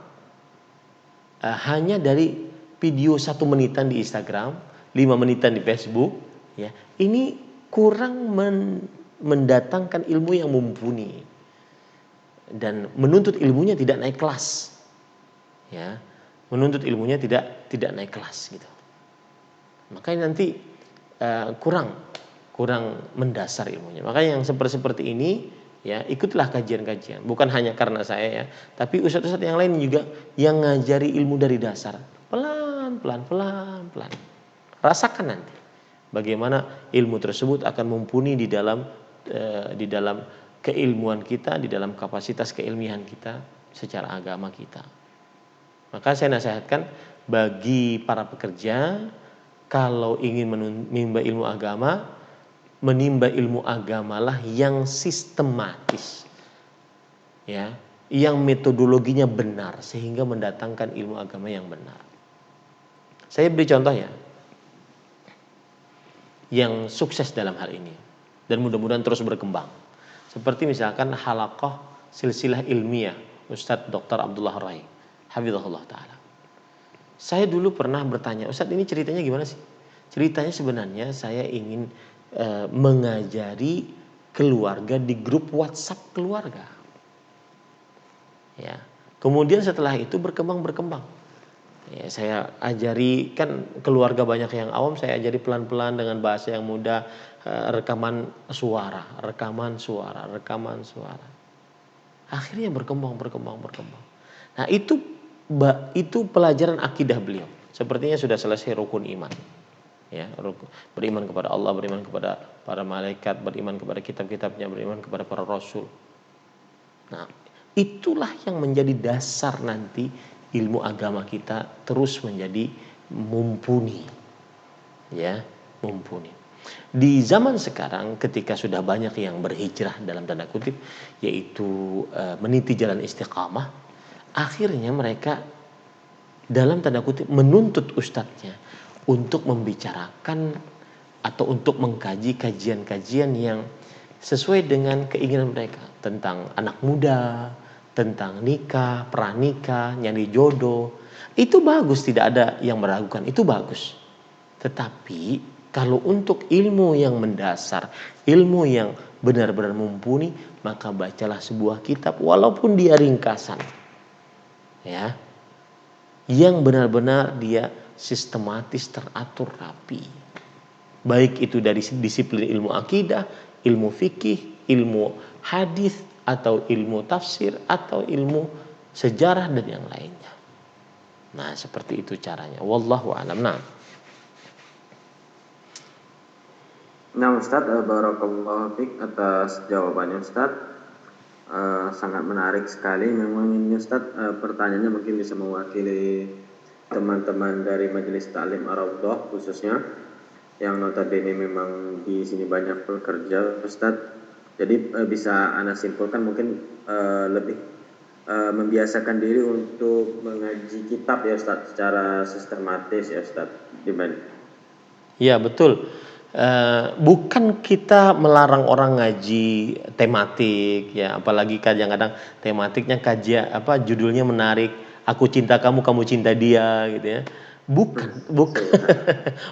hanya dari video 1 menitan di Instagram, 5 menitan di Facebook, ya. Ini kurang mendatangkan ilmu yang mumpuni dan menuntut ilmunya tidak naik kelas. Ya. Menuntut ilmunya tidak naik kelas gitu. Makanya nanti kurang mendasar ilmunya. Makanya yang seperti ini ya, ikutlah kajian-kajian. Bukan hanya karena saya ya, tapi ustadz-ustadz yang lain juga yang ngajari ilmu dari dasar. Pelan-pelan. Rasakan nanti bagaimana ilmu tersebut akan mumpuni di dalam keilmuan kita, di dalam kapasitas keilmian kita secara agama kita. Maka saya nasihatkan bagi para pekerja, kalau ingin menimba ilmu agama, menimba ilmu agamalah yang sistematis, ya, yang metodologinya benar sehingga mendatangkan ilmu agama yang benar. Saya beri contoh ya, yang sukses dalam hal ini dan mudah-mudahan terus berkembang. Seperti misalkan halaqah silsilah ilmiah Ustadz Dr. Abdullah Rai, hafizahullah ta'ala. Saya dulu pernah bertanya, Ustadz ini ceritanya gimana sih? Ceritanya sebenarnya saya ingin mengajari keluarga di grup WhatsApp keluarga. Ya. Kemudian setelah itu berkembang. Ya, saya ajari, kan keluarga banyak yang awam, saya ajari pelan-pelan dengan bahasa yang mudah, rekaman suara. Akhirnya berkembang. Nah, itu pelajaran akidah beliau. Sepertinya sudah selesai rukun iman. Ya, beriman kepada Allah, beriman kepada para malaikat, beriman kepada kitab-kitabnya, beriman kepada para rasul. Nah, itulah yang menjadi dasar nanti ilmu agama kita terus menjadi mumpuni. Ya, mumpuni. Di zaman sekarang ketika sudah banyak yang berhijrah dalam tanda kutip, yaitu meniti jalan istiqamah, akhirnya mereka dalam tanda kutip menuntut ustadznya untuk membicarakan atau untuk mengkaji kajian-kajian yang sesuai dengan keinginan mereka tentang anak muda, tentang nikah, pranikah, nyari jodoh. Itu bagus, tidak ada yang meragukan, itu bagus. Tetapi kalau untuk ilmu yang mendasar, ilmu yang benar-benar mumpuni, maka bacalah sebuah kitab walaupun dia ringkasan. Ya. Yang benar-benar dia sistematis, teratur, rapi. Baik itu dari disiplin ilmu akidah, ilmu fikih, ilmu hadis, atau ilmu tafsir, atau ilmu sejarah dan yang lainnya. Nah, seperti itu caranya. Wallahu a'lam. Nah Ustadz, barakallahu fiik atas jawabannya Ustadz. Sangat menarik sekali memang ini Ustadz. Pertanyaannya mungkin bisa mewakili teman-teman dari Majelis Ta'lim Ar-Raudhah khususnya yang notabene memang di sini banyak bekerja Ustadz. Jadi bisa Anda simpulkan mungkin lebih membiasakan diri untuk mengaji kitab ya Ustadz secara sistematis ya Ustadz. Gimana? Ya, betul. Bukan kita melarang orang ngaji tematik ya, apalagi kadang-kadang tematiknya judulnya menarik, aku cinta kamu, kamu cinta dia gitu ya.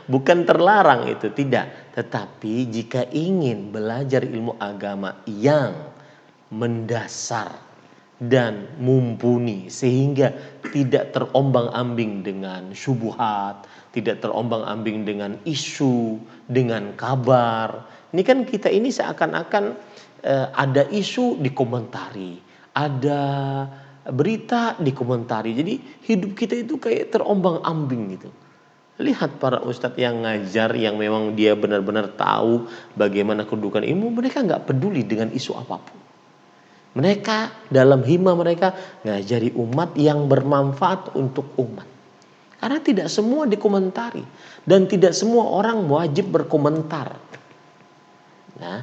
Bukan terlarang itu, tidak. Tetapi jika ingin belajar ilmu agama yang mendasar dan mumpuni sehingga tidak terombang-ambing dengan syubhat, tidak terombang-ambing dengan isu, dengan kabar. Ini kan kita ini seakan-akan ada isu dikomentari, ada berita dikomentari. Jadi hidup kita itu kayak terombang-ambing gitu. Lihat para ustadz yang ngajar, yang memang dia benar-benar tahu bagaimana kedudukan ilmu, mereka nggak peduli dengan isu apapun. Mereka dalam hima mereka ngajari umat yang bermanfaat untuk umat. Karena tidak semua dikomentari dan tidak semua orang wajib berkomentar. Nah,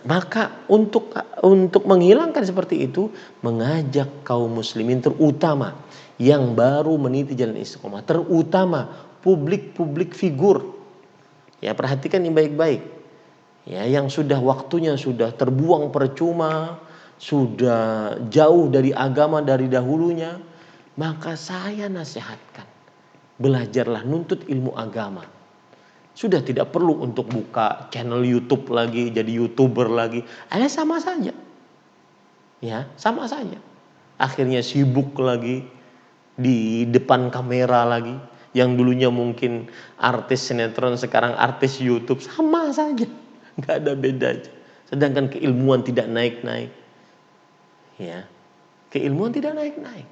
maka untuk menghilangkan seperti itu, mengajak kaum muslimin terutama yang baru meniti jalan istiqomah, terutama publik figur. Ya, perhatikan ini baik-baik. Ya, yang sudah waktunya sudah terbuang percuma, sudah jauh dari agama dari dahulunya, maka saya nasihatkan, belajarlah nuntut ilmu agama. Sudah tidak perlu untuk buka channel YouTube lagi, jadi YouTuber lagi. Sama saja. Ya, sama saja. Akhirnya sibuk lagi di depan kamera lagi. Yang dulunya mungkin artis sinetron, sekarang artis YouTube, sama saja. Nggak ada bedanya. Sedangkan keilmuan tidak naik-naik. Ya, keilmuan tidak naik-naik.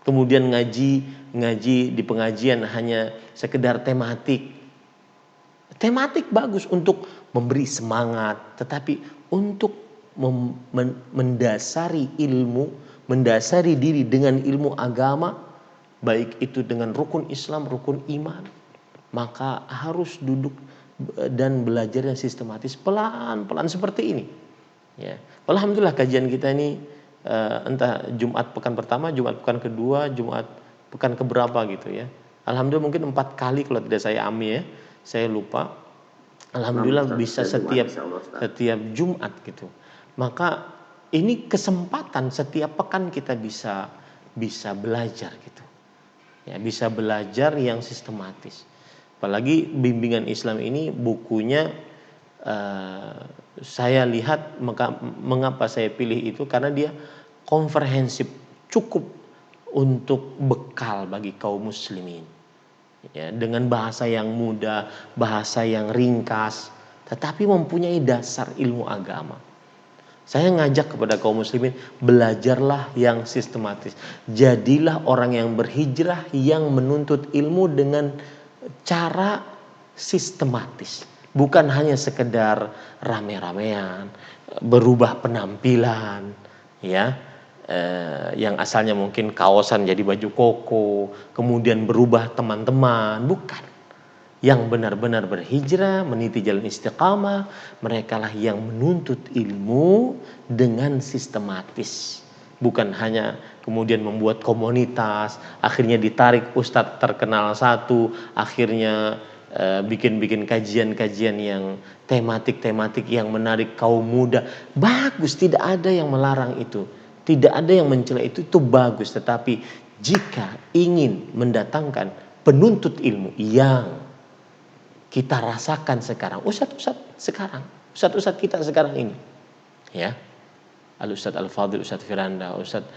Kemudian ngaji di pengajian hanya sekedar tematik. Tematik bagus untuk memberi semangat, tetapi untuk mendasari ilmu, mendasari diri dengan ilmu agama, baik itu dengan rukun Islam, rukun iman, maka harus duduk dan belajar yang sistematis pelan-pelan seperti ini. Ya, alhamdulillah kajian kita ini entah Jumat pekan pertama, Jumat pekan kedua, Jumat pekan keberapa gitu ya. Alhamdulillah mungkin 4 kali kalau tidak saya ambil ya, saya lupa. Alhamdulillah bisa setiap Jumat gitu. Maka ini kesempatan setiap pekan kita bisa belajar gitu. Ya, bisa belajar yang sistematis. Apalagi bimbingan Islam ini bukunya saya lihat, mengapa saya pilih itu, karena dia komprehensif, cukup untuk bekal bagi kaum muslimin ya, dengan bahasa yang mudah, bahasa yang ringkas, tetapi mempunyai dasar ilmu agama. Saya ngajak kepada kaum muslimin, belajarlah yang sistematis. Jadilah orang yang berhijrah yang menuntut ilmu dengan cara sistematis. Bukan hanya sekedar rame-ramean, berubah penampilan, ya. Yang asalnya mungkin kaosan jadi baju koko, kemudian berubah teman-teman, bukan. Yang benar-benar berhijrah, meniti jalan istiqamah, merekalah yang menuntut ilmu dengan sistematis. Bukan hanya kemudian membuat komunitas, akhirnya ditarik ustadz terkenal satu, akhirnya bikin-bikin kajian-kajian yang tematik-tematik yang menarik kaum muda. Bagus, tidak ada yang melarang itu. Tidak ada yang mencela itu bagus. Tetapi jika ingin mendatangkan penuntut ilmu yang kita rasakan sekarang, ustadz-ustadz sekarang, ustadz-ustadz kita sekarang ini, ya, Al-Ustadz Al-Fadhil, Ustadz Firanda, Ustadz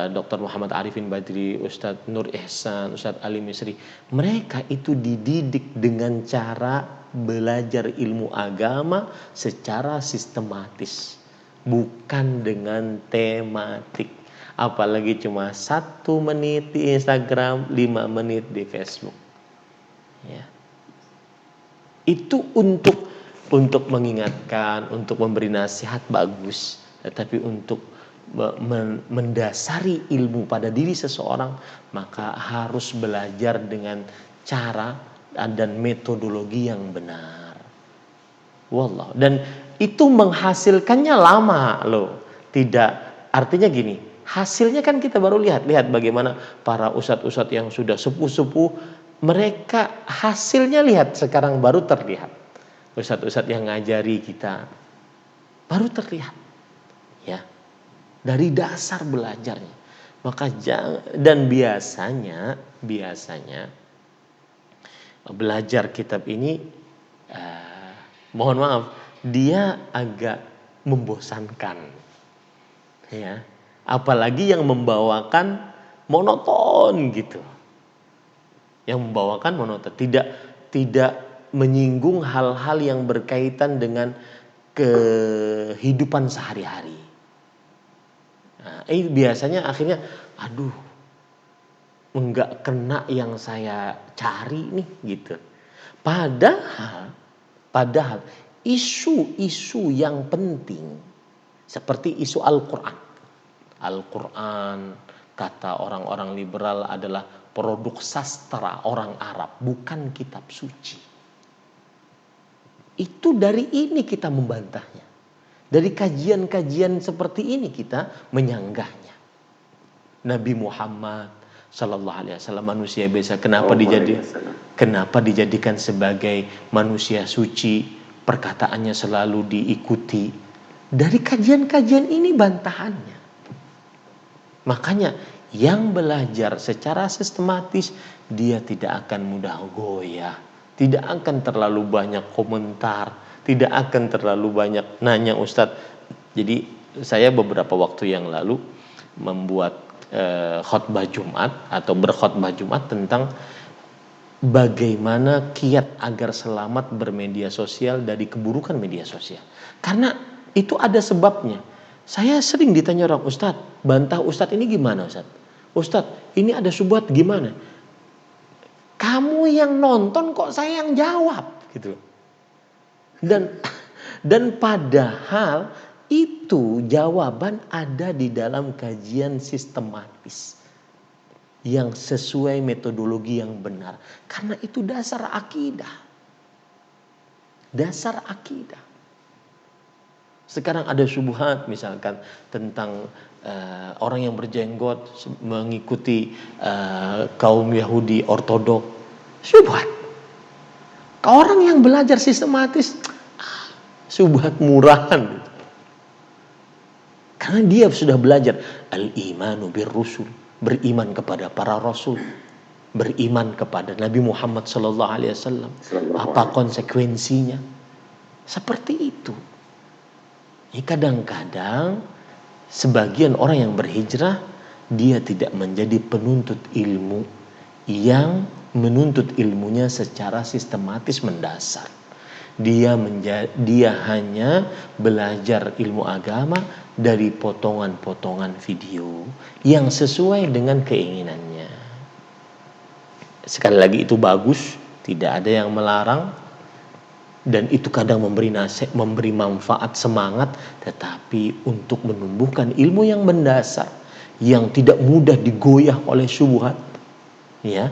Dr. Muhammad Arifin Badri, Ustadz Nur Ihsan, Ustadz Ali Misri, mereka itu dididik dengan cara belajar ilmu agama secara sistematis, bukan dengan tematik. Apalagi cuma 1 menit di Instagram, 5 menit di Facebook, ya. Itu untuk mengingatkan, untuk memberi nasihat bagus, tetapi untuk mendasari ilmu pada diri seseorang, maka harus belajar dengan cara dan metodologi yang benar. Wallah. Dan itu menghasilkannya lama loh. Tidak, artinya gini, hasilnya kan kita baru lihat bagaimana para ustadz-ustadz yang sudah sepuh-sepuh, mereka hasilnya lihat sekarang baru terlihat. Ustadz-ustadz yang ngajari kita baru terlihat, ya, dari dasar belajarnya. Maka dan biasanya belajar kitab ini mohon maaf, dia agak membosankan, ya, apalagi yang membawakan monoton gitu. Yang membawakan monoton, tidak menyinggung hal-hal yang berkaitan dengan kehidupan sehari-hari. Nah, biasanya akhirnya, aduh, enggak kena yang saya cari nih gitu. Padahal isu-isu yang penting seperti isu Al-Quran, kata orang-orang liberal adalah produk sastra orang Arab, bukan kitab suci. Itu dari ini kita membantahnya. Dari kajian-kajian seperti ini kita menyanggahnya. Nabi Muhammad Sallallahu Alaihi Wasallam manusia biasa, kenapa dijadikan sebagai manusia suci? Perkataannya selalu diikuti. Dari kajian-kajian ini bantahannya. Makanya yang belajar secara sistematis, dia tidak akan mudah goyah, tidak akan terlalu banyak komentar, tidak akan terlalu banyak nanya Ustadz. Jadi saya beberapa waktu yang lalu membuat khotbah Jumat atau berkhotbah Jumat tentang bagaimana kiat agar selamat bermedia sosial dari keburukan media sosial. Karena itu ada sebabnya. Saya sering ditanya orang, Ustadz, bantah Ustadz ini gimana Ustadz? Ustadz, ini ada syubhat gimana? Kamu yang nonton kok saya yang jawab gitu. Dan padahal itu jawaban ada di dalam kajian sistematis yang sesuai metodologi yang benar. Karena itu dasar akidah. Dasar akidah. Sekarang ada syubhat misalkan tentang orang yang berjenggot mengikuti kaum Yahudi ortodok. Syubhat. Orang yang belajar sistematis, syubhat murahan. Karena dia sudah belajar al-imanu bir-rusul, beriman kepada para rasul, beriman kepada Nabi Muhammad sallallahu alaihi wasallam. Apa konsekuensinya? Seperti itu. Kadang-kadang sebagian orang yang berhijrah, dia tidak menjadi penuntut ilmu yang menuntut ilmunya secara sistematis mendasar. dia hanya belajar ilmu agama dari potongan-potongan video yang sesuai dengan keinginannya. Sekali lagi itu bagus, tidak ada yang melarang, dan itu kadang memberi manfaat, semangat, tetapi untuk menumbuhkan ilmu yang mendasar yang tidak mudah digoyah oleh syubhat, ya,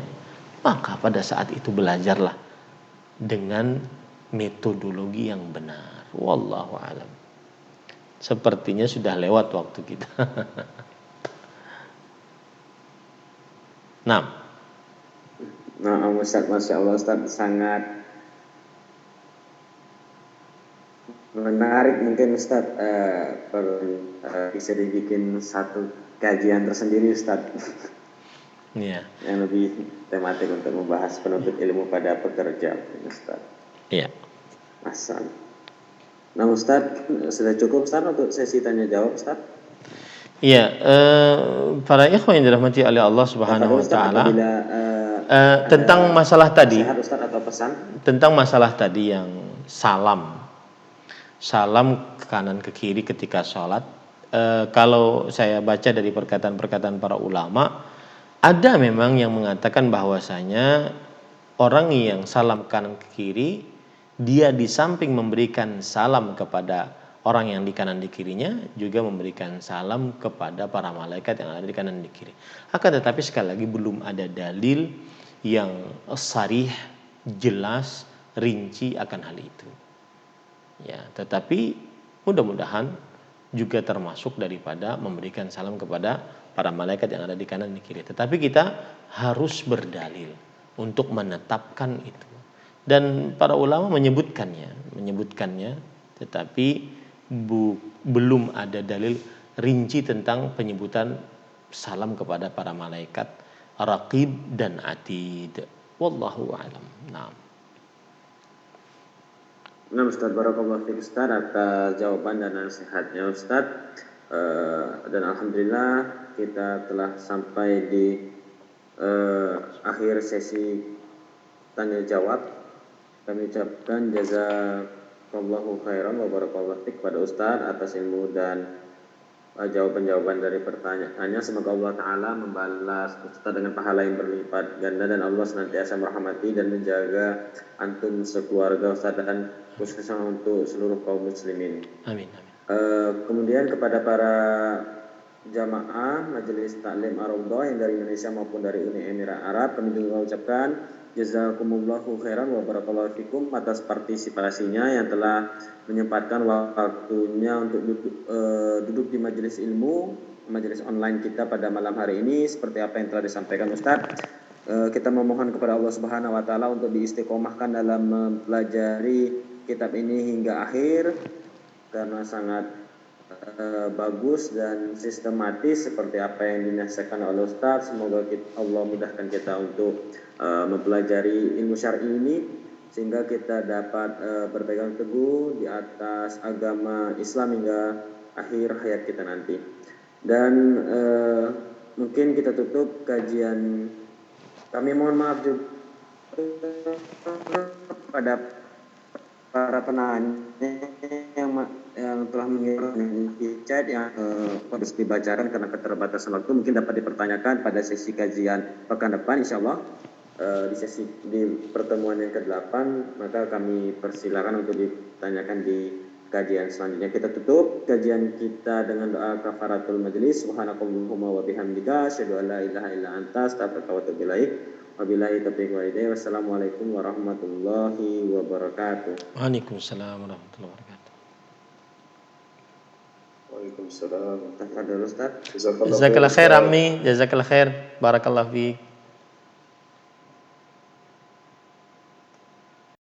maka pada saat itu belajarlah dengan metodologi yang benar. Wallahu alam. Sepertinya sudah lewat waktu kita. Nah, Ustaz, Masya Allah Ustaz, sangat menarik. Mungkin Ustaz bisa dibikin satu kajian tersendiri Ustaz. ya. Yang lebih tematik untuk membahas penuntut ilmu pada pekerja Ustaz. Iya. Asal. Nah Ustaz, sudah cukup Ustaz untuk sesi tanya jawab Ustaz? Iya, para ikhwan yang dirahmati oleh Allah Subhanahu wa taala, tentang masalah tadi, Ustaz, atau pesan? Tentang masalah tadi yang salam ke kanan ke kiri ketika sholat, kalau saya baca dari perkataan-perkataan para ulama, ada memang yang mengatakan bahwasanya orang yang salam kanan ke kiri, dia di samping memberikan salam kepada orang yang di kanan di kirinya, juga memberikan salam kepada para malaikat yang ada di kanan di kiri. Akan tetapi sekali lagi belum ada dalil yang sarih, jelas, rinci akan hal itu. Ya, tetapi mudah-mudahan juga termasuk daripada memberikan salam kepada para malaikat yang ada di kanan di kiri. Tetapi kita harus berdalil untuk menetapkan itu. Dan para ulama menyebutkannya, tetapi belum ada dalil rinci tentang penyebutan salam kepada para malaikat Raqib dan Atid. Wallahu a'lam. Naam. Nah Ustaz, barakallahu fiik Ustaz atas jawaban dan nasihatnya Ustaz. Dan alhamdulillah kita telah sampai di akhir sesi tanya jawab. Kami ucapkan jazakallahu khairan wa barakallahu fiik kepada Ustaz atas ilmu dan jawaban-jawaban dari pertanyaannya. Semoga Allah Ta'ala membalas Ustaz dengan pahala yang berlipat ganda, dan Allah senantiasa merahmati dan menjaga antum sekeluarga Ustaz, dan khususnya untuk seluruh kaum muslimin. Amin. Kemudian kepada para jamaah Majelis Taklim Ar-Raudhah yang dari Indonesia maupun dari Uni Emirat Arab, kami juga ucapkan jazakumullahu khairan wa barakallahu fikum atas partisipasinya yang telah menyempatkan waktunya untuk duduk di majelis ilmu, majelis online kita pada malam hari ini. Seperti apa yang telah disampaikan Ustaz, kita memohon kepada Allah Subhanahu wa taala untuk diistiqomahkan dalam mempelajari kitab ini hingga akhir, karena sangat bagus dan sistematis seperti apa yang dinasihatkan oleh Ustaz. Semoga Allah mudahkan kita untuk mempelajari ilmu syar'i ini sehingga kita dapat berpegang teguh di atas agama Islam hingga akhir hayat kita nanti. Dan mungkin kita tutup kajian. Kami mohon maaf juga pada para penanya yang telah mengirim di chat yang harus dibacakan karena keterbatasan waktu, mungkin dapat dipertanyakan pada sesi kajian pekan depan insyaallah. Di pertemuan yang ke-8 maka kami persilakan untuk ditanyakan di kajian selanjutnya. Kita tutup kajian kita dengan doa kafaratul majlis. Subhanakallahumma wa bihamdika asyhadu an la ilaha illa anta astaghfiruka wa atubu ilaik. Wabillahi taufiq wal hidayah. Wassalamualaikum warahmatullahi wabarakatuh. Waalaikumsalam warahmatullahi wabarakatuh. Waalaikumsalam. Tafadhal Ustaz. Jazakallahu khair Ammi, jazakallahu khair. Barakallahu fiik.